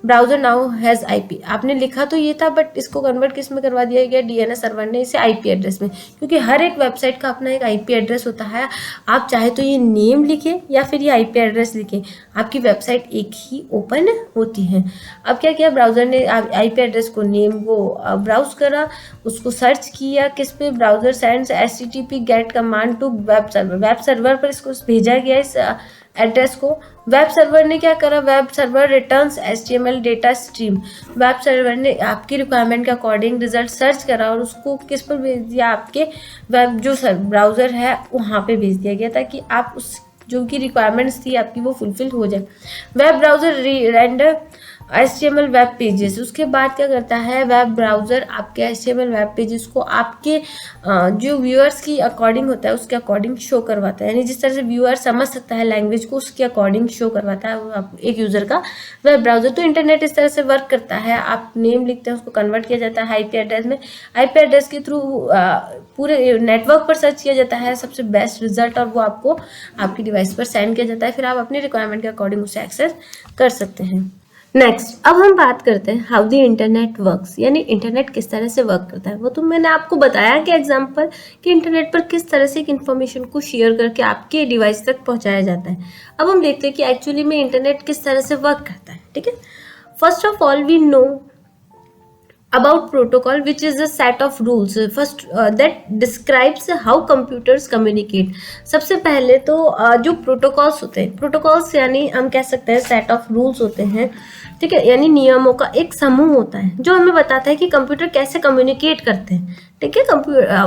ब्राउजर नाउ हैज़ आईपी आपने लिखा तो ये था, बट इसको कन्वर्ट किस में करवा दिया गया, डीएनएस सर्वर ने इसे आईपी एड्रेस में, क्योंकि हर एक वेबसाइट का अपना एक आईपी एड्रेस होता है। आप चाहे तो ये नेम लिखें या फिर ये आईपी एड्रेस लिखें, आपकी वेबसाइट एक ही ओपन होती है। अब क्या किया, ब्राउजर ने आईपी एड्रेस को नेम को ब्राउज करा, उसको सर्च किया किस पे, browser sends HTTP get command to web server. Web server पर इसको भेजा गया इस एड्रेस को। वेब सर्वर ने क्या करा, web server returns HTML data stream. Web server ने आपकी रिक्वायरमेंट के अकॉर्डिंग रिजल्ट सर्च करा और उसको किस पर भेज दिया, आपके वेब जो ब्राउज़र है वहाँ पे भेज दिया गया, ताकि आप उस जो की रिक्वायरमेंट्स थी आपकी वो फुलफिल हो जाए। Web browser render HTML web pages, उसके बाद क्या करता है, वेब ब्राउज़र आपके HTML वेब पेजेस को आपके जो व्यूअर्स की अकॉर्डिंग होता है उसके अकॉर्डिंग शो करवाता है, यानी जिस तरह से व्यूअर समझ सकता है लैंग्वेज को उसके अकॉर्डिंग शो करवाता है वो एक यूज़र का वेब ब्राउज़र। तो इंटरनेट इस तरह से वर्क करता है, आप नेम लिखते हैं उसको कन्वर्ट किया जाता है आईपी एड्रेस में, आईपी एड्रेस के थ्रू पूरे नेटवर्क पर सर्च किया जाता है सबसे बेस्ट रिजल्ट, और वो आपको आपकी डिवाइस पर सेंड किया जाता है, फिर आप अपनी रिक्वायरमेंट के अकॉर्डिंग उसे एक्सेस कर सकते हैं। नेक्स्ट, अब हम बात करते हैं हाउ द इंटरनेट वर्क्स, यानी इंटरनेट किस तरह से वर्क करता है। वो तो मैंने आपको बताया कि एग्जांपल कि इंटरनेट पर किस तरह से एक इन्फॉर्मेशन को शेयर करके आपके डिवाइस तक पहुंचाया जाता है। अब हम देखते हैं कि एक्चुअली में इंटरनेट किस तरह से वर्क करता है। ठीक है, first of all we know about protocol, which is a set of rules first that describes how computers communicate। सबसे पहले तो जो प्रोटोकॉल्स होते हैं, प्रोटोकॉल्स यानी हम कह सकते हैं सेट ऑफ रूल्स होते हैं। ठीक है, यानी नियमों का एक समूह होता है जो हमें बताता है कि कंप्यूटर कैसे कम्युनिकेट करते हैं। ठीक है,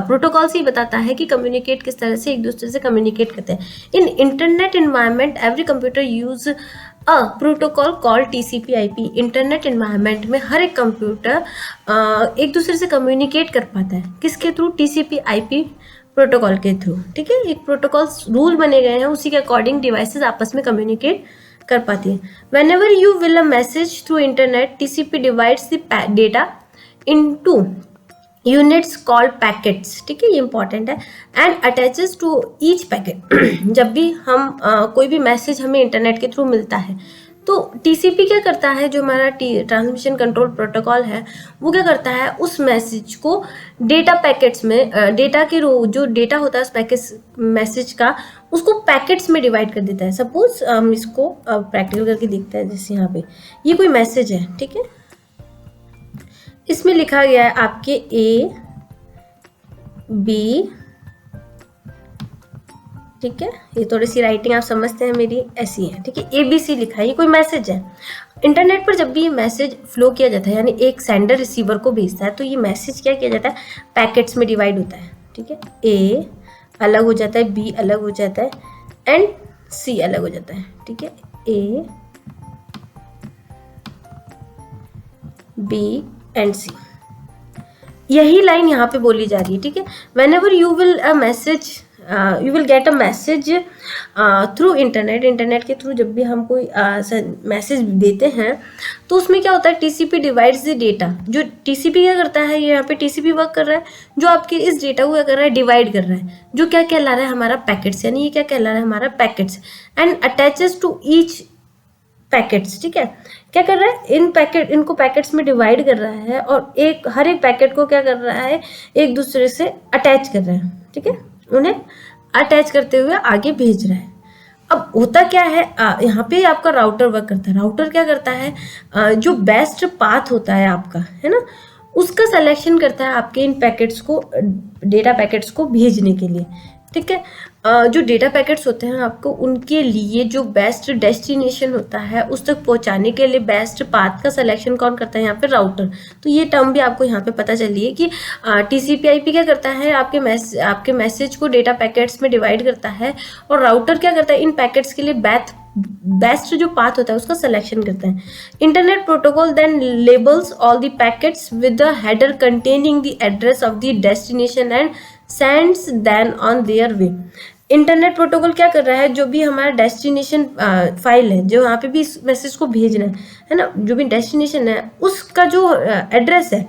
प्रोटोकॉल से ही बताता है कि कम्युनिकेट किस तरह से एक दूसरे से कम्युनिकेट करते हैं। In internet environment every computer use a protocol called TCP/IP। Internet environment में हर एक कंप्यूटर एक दूसरे से कम्युनिकेट कर पाता है, किसके थ्रू? TCP/IP प्रोटोकॉल के थ्रू। ठीक है, एक प्रोटोकॉल रूल बने गए हैं, उसी के अकॉर्डिंग डिवाइसेस आपस में कम्युनिकेट कर पाती है। Whenever you will a message through internet, TCP divides the data into units called packets. ठीक है, ये इंपॉर्टेंट है। And attaches to each packet. जब भी हम कोई भी मैसेज हमें इंटरनेट के थ्रू मिलता है तो टीसीपी क्या करता है, जो हमारा ट्रांसमिशन कंट्रोल प्रोटोकॉल है, वो क्या करता है, उस मैसेज को डेटा पैकेट्स में डेटा के जो डेटा होता है उस मैसेज का, उसको पैकेट्स में डिवाइड कर देता है। सपोज हम इसको प्रैक्टिकल करके देखते हैं। जैसे यहाँ पे ये कोई मैसेज है, ठीक है, इसमें लिखा गया है आपके A B। ठीक है, ये थोड़ी सी राइटिंग आप समझते हैं मेरी ऐसी है। ठीक है, ABC लिखा है, ये कोई मैसेज है। इंटरनेट पर जब भी ये मैसेज फ्लो किया जाता है, यानी एक सेंडर रिसीवर को भेजता है, तो ये मैसेज क्या किया जाता है, पैकेट्स में डिवाइड होता है। ठीक है, A अलग हो जाता है, B अलग हो जाता है एंड C अलग हो जाता है। ठीक है, A B एंड C, यही लाइन यहाँ पे बोली जा रही है। ठीक है, whenever you will get a message through internet के थ्रू जब भी हम कोई मैसेज देते हैं तो उसमें क्या होता है, TCP डिवाइड्स द डेटा। जो TCP क्या करता है, ये यहाँ पे TCP वर्क कर रहा है, जो आपके इस डेटा को क्या कर रहा है, डिवाइड कर रहा है, जो क्या कहला रहा है, हमारा पैकेट्स, यानी ये क्या कहला रहा है, हमारा packets. And attaches to each packets. ठीक है, क्या कर रहा है, इनको पैकेट्स में डिवाइड कर रहा है और हर एक पैकेट को क्या कर रहा है, एक दूसरे से अटैच कर रहा है। ठीक है, उन्हें अटैच करते हुए आगे भेज रहा है। अब होता क्या है, यहाँ पे आपका राउटर वर्क करता है। राउटर क्या करता है, जो बेस्ट पाथ होता है आपका, है ना, उसका सिलेक्शन करता है आपके इन पैकेट्स को, डेटा पैकेट्स को भेजने के लिए। ठीक है, जो डेटा पैकेट्स होते हैं आपको उनके लिए जो बेस्ट डेस्टिनेशन होता है उस तक पहुंचाने के लिए बेस्ट पाथ का सिलेक्शन कौन करता है, यहाँ पे राउटर। तो ये टर्म भी आपको यहाँ पे पता चलिए कि TCP/IP क्या करता है, आपके मैसेज को डेटा पैकेट्स में डिवाइड करता है और राउटर क्या करता है, इन पैकेट्स के लिए बेस्ट जो पाथ होता है उसका सिलेक्शन करता है। Internet protocol them labels all the packets with the header containing the address of the destination and sends them on their way. Internet protocol क्या कर रहा है, जो भी हमारा डेस्टिनेशन फाइल है, जो यहाँ पे भी इस मैसेज को भेजना है ना, जो भी डेस्टिनेशन है उसका जो एड्रेस है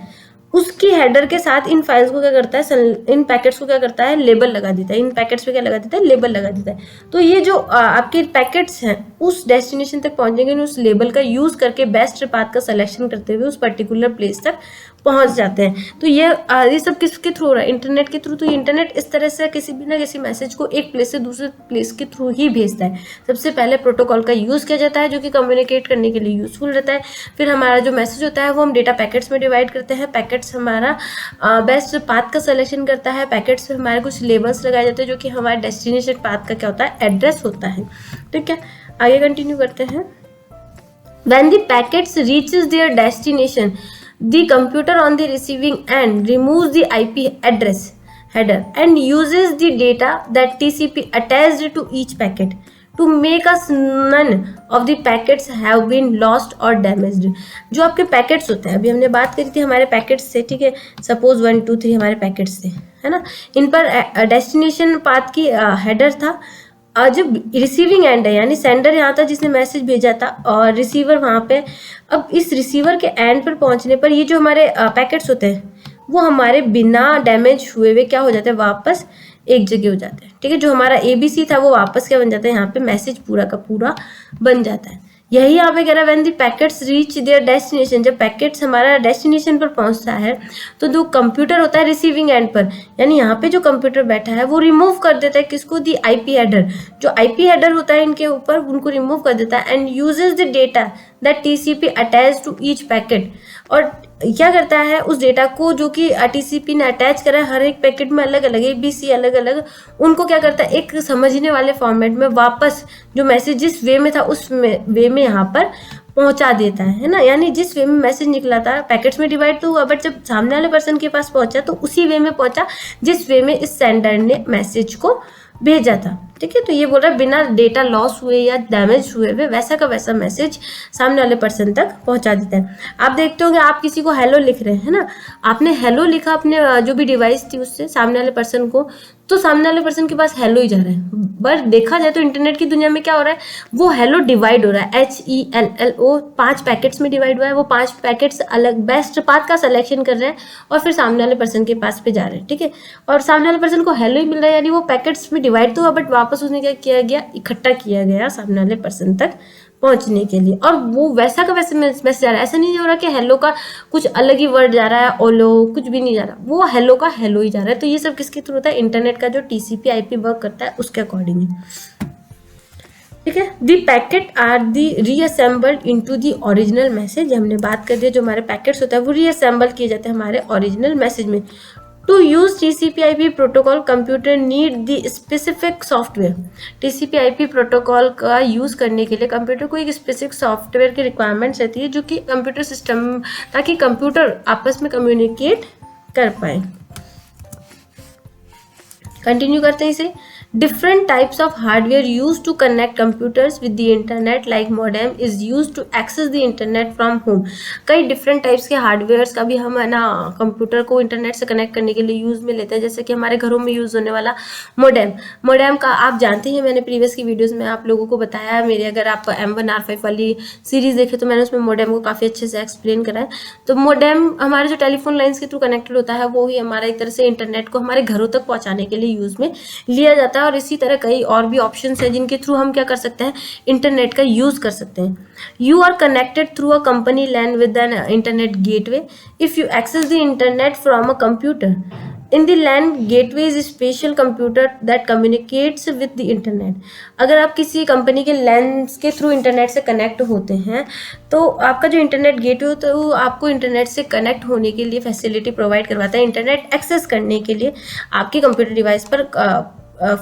उसकी हेडर के साथ इन फाइल्स को क्या करता है, इन पैकेट्स को क्या करता है, लेबल लगा देता है। इन पैकेट्स पे क्या लगा देता है, लेबल लगा देता है। तो ये जो आपके पैकेट्स हैं उस डेस्टिनेशन तक पहुंचेंगे, उस लेबल का यूज करके बेस्ट पाथ का सिलेक्शन करते हुए उस पर्टिकुलर प्लेस तक पहुंच जाते हैं। तो ये सब किसके थ्रू हो रहा है, इंटरनेट के थ्रू। तो इंटरनेट इस तरह से किसी भी ना किसी मैसेज को एक प्लेस से दूसरे प्लेस के थ्रू ही भेजता है। सबसे पहले प्रोटोकॉल का यूज किया जाता है जो कि कम्युनिकेट करने के लिए यूजफुल रहता है। फिर हमारा जो मैसेज होता है वो हम डेटा पैकेट्स में डिवाइड करते हैं। पैकेट्स हमारा बेस्ट पाथ का सिलेक्शन करता है। पैकेट्स में हमारे कुछ लेबल्स लगाए जाते हैं जो कि हमारे डेस्टिनेशन पाथ का क्या होता है, एड्रेस होता है। ठीक है, आगे कंटिन्यू करते हैं। When the packets reaches their destination, the computer on the receiving end removes the IP address header and uses the data that TCP attached to each packet to make us none of the packets have been lost or damaged। जो आपके packets होते हैं, अभी हमने बात करी थी हमारे पैकेट्स से, ठीक है, सपोज 1 2 3 हमारे पैकेट्स थे, है ना, इन पर डेस्टिनेशन पाथ की हेडर था। जब रिसीविंग एंड है यानी सेंडर यहाँ था जिसने मैसेज भेजा था और रिसीवर वहाँ पे, अब इस रिसीवर के एंड पर पहुँचने पर ये जो हमारे पैकेट्स होते हैं वो हमारे बिना डैमेज हुए हुए क्या हो जाते हैं, वापस एक जगह हो जाते हैं। ठीक है, जो हमारा ABC था वो वापस क्या बन जाता है, यहाँ पे मैसेज पूरा का पूरा बन जाता है। यही यहाँ पे कह रहा है when the packets reach there destination, जब पैकेट्स हमारा डेस्टिनेशन पर पहुंचता है तो जो कंप्यूटर होता है रिसीविंग एंड पर, यानी यहाँ पे जो कंप्यूटर बैठा है वो रिमूव कर देता है किसको, दी आईपी हेडर, जो आईपी हेडर होता है इनके ऊपर उनको रिमूव कर देता है, and uses the data that TCP attach to each packet, और क्या करता है उस डेटा को जो कि टीसीपी ने अटैच करा है हर एक पैकेट में अलग अलग ABC अलग अलग, उनको क्या करता है एक समझने वाले फॉर्मेट में वापस जो मैसेज जिस वे में था उस वे में यहाँ पर पहुंचा देता है ना। यानी जिस वे में मैसेज निकला था पैकेट्स में डिवाइड तो हुआ, बट जब सामने वाले पर्सन के पास पहुंचा तो उसी वे में पहुंचा जिस वे में इस सेंडर ने मैसेज को भेजा था। ठीक है, तो ये बोल रहा है बिना डेटा लॉस हुए या डैमेज हुए वे वैसा का वैसा मैसेज सामने वाले पर्सन तक पहुंचा देता है। आप देखते होंगे आप किसी को हेलो लिख रहे हैं ना, आपने हेलो लिखा अपने जो भी डिवाइस थी उससे सामने वाले पर्सन को, तो सामने वाले पर्सन के पास हेलो ही जा रहा है। बट देखा जाए तो इंटरनेट की दुनिया में क्या हो रहा है, वो हेलो डिवाइड हो रहा है, HELLO 5 पैकेट्स में डिवाइड हुआ है, वो 5 पैकेट्स अलग बेस्ट पाथ का सिलेक्शन कर रहे हैं और फिर सामने वाले पर्सन के पास पे जा रहे हैं। ठीक है, और सामने वाले पर्सन को हेलो ही मिल रहा है, यानी वो पैकेट्स में डिवाइड तो हुआ बट वापस उसने क्या किया गया, इकट्ठा किया गया सामने वाले पर्सन तक पहुंचने के लिए, और वो वैसा का वैसे मैसेज जा रहा है। ऐसा नहीं हो रहा कि हेलो का कुछ अलग ही वर्ड जा रहा है, ओलो कुछ भी नहीं जा रहा, वो हेलो का हेलो ही जा रहा है। तो ये सब किसके थ्रू होता है, इंटरनेट का जो TCP IP वर्क करता है उसके अकॉर्डिंग। ठीक है, the packet are the reassembled into the original message, हमने बात कर दी जो हमारे पैकेट्स होता है वो रीअसेंबल किए जाते हैं हमारे ओरिजिनल मैसेज में। To use TCP/IP protocol computer need the specific software, TCP/IP protocol का यूज़ करने के लिए कंप्यूटर को एक स्पेसिफिक सॉफ्टवेयर की रिक्वायरमेंट्स रहती है जो कि कंप्यूटर सिस्टम, ताकि कंप्यूटर आपस में कम्युनिकेट कर पाए। कंटिन्यू करते हैं इसे। Different types of hardware used to connect computers with the internet like modem is used to access the internet from home। कई different types के हार्डवेयर्स का भी हम है ना कंप्यूटर को इंटरनेट से कनेक्ट करने के लिए यूज़ में लेते हैं, जैसे कि हमारे घरों में यूज़ होने वाला मोडेम का आप जानते हैं, मैंने प्रीवियस की वीडियोस में आप लोगों को बताया है। मेरे अगर आप M1R5 वाली सीरीज़ देखें तो मैंने उसमें मोडेम को काफ़ी अच्छे से एक्सप्लेन करा है। तो मोडेम हमारे जो टेलीफोन लाइन्स के थ्रू कनेक्टेड होता है वो ही हमारा एक तरह से इंटरनेट को हमारे घरों तक पहुँचाने के लिए यूज़ में लिया जाता है, और इसी तरह कई और भी ऑप्शंस हैं जिनके थ्रू हम क्या कर सकते हैं, इंटरनेट का यूज कर सकते हैं। You are connected through a company LAN with an internet gateway. If you access the internet from a computer in the LAN gateway is special computer that communicates with the internet. अगर आप किसी company के lens के through internet से connect होते हैं तो आपका जो इंटरनेट गेटवे होता है वो आपको इंटरनेट से कनेक्ट होने के लिए फैसिलिटी प्रोवाइड करवाता है, इंटरनेट एक्सेस करने के लिए आपके कंप्यूटर डिवाइस पर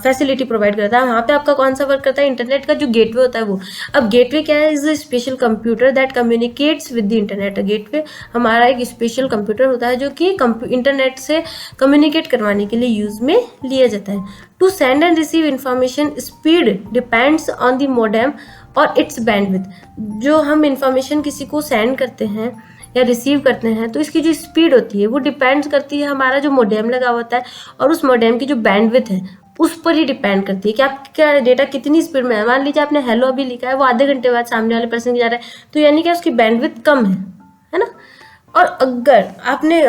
फैसिलिटी प्रोवाइड करता है। वहाँ पे आपका कौन सा वर्क करता है, इंटरनेट का जो गेटवे होता है वो। अब गेटवे क्या है, is a special computer that communicates with the internet. Gateway हमारा एक स्पेशल कंप्यूटर होता है जो कि इंटरनेट से कम्युनिकेट करवाने के लिए यूज में लिया जाता है। To send and receive information speed depends on the modem और इट्स बैंडविड्थ। जो हम इंफॉर्मेशन किसी को सेंड करते हैं या रिसीव करते हैं तो इसकी जो स्पीड होती है वो डिपेंड्स करती है हमारा जो मोडेम लगा होता है और उस मोडेम की जो बैंडविड्थ है उस पर ही डिपेंड करती है कि आपका डेटा कितनी स्पीड में है। मान लीजिए आपने हेलो अभी लिखा है, वो आधे घंटे बाद सामने वाले पर्सन के जा रहा है, तो यानी कि उसकी बैंडविड्थ कम है ना। और अगर आपने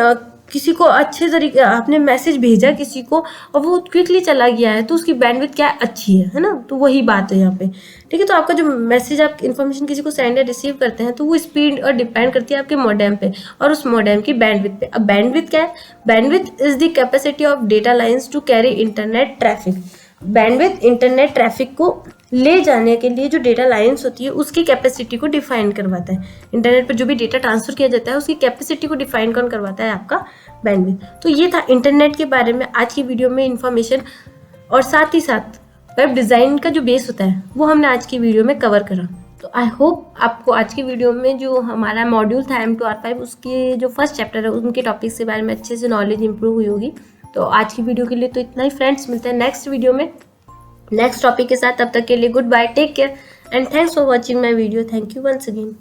किसी को अच्छे तरीके आपने मैसेज भेजा किसी को और वो क्विकली चला गया है तो उसकी बैंडविड्थ क्या अच्छी है ना। तो वही बात है यहाँ पे, ठीक है। तो आपका जो मैसेज आप इन्फॉर्मेशन किसी को सेंड या रिसीव करते हैं तो वो स्पीड और डिपेंड करती है आपके मोडेम पे और उस मोडेम की बैंडविड्थ पे। अब बैंडविड्थ क्या है, bandwidth is the capacity of data lines to carry internet traffic. Bandwidth internet traffic को ले जाने के लिए जो डेटा लाइंस होती है उसकी कैपेसिटी को डिफाइन करवाता है। इंटरनेट पर जो भी डेटा ट्रांसफर किया जाता है उसकी कैपेसिटी को डिफाइन कौन करवाता है, आपका बैंडविड्थ। तो ये था इंटरनेट के बारे में आज की वीडियो में इंफॉर्मेशन, और साथ ही साथ वेब डिज़ाइन का जो बेस होता है वो हमने आज की वीडियो में कवर करा। तो आई होप आपको आज की वीडियो में जो हमारा मॉड्यूल था M2R5 उसके जो फर्स्ट चैप्टर है उनके टॉपिक्स के बारे में अच्छे से नॉलेज इंप्रूव हुई होगी। तो आज की वीडियो के लिए तो इतना ही फ्रेंड्स, मिलते हैं नेक्स्ट वीडियो में नेक्स्ट टॉपिक के साथ। तब तक के लिए goodbye, take care and thanks for watching my video. Thank you once again.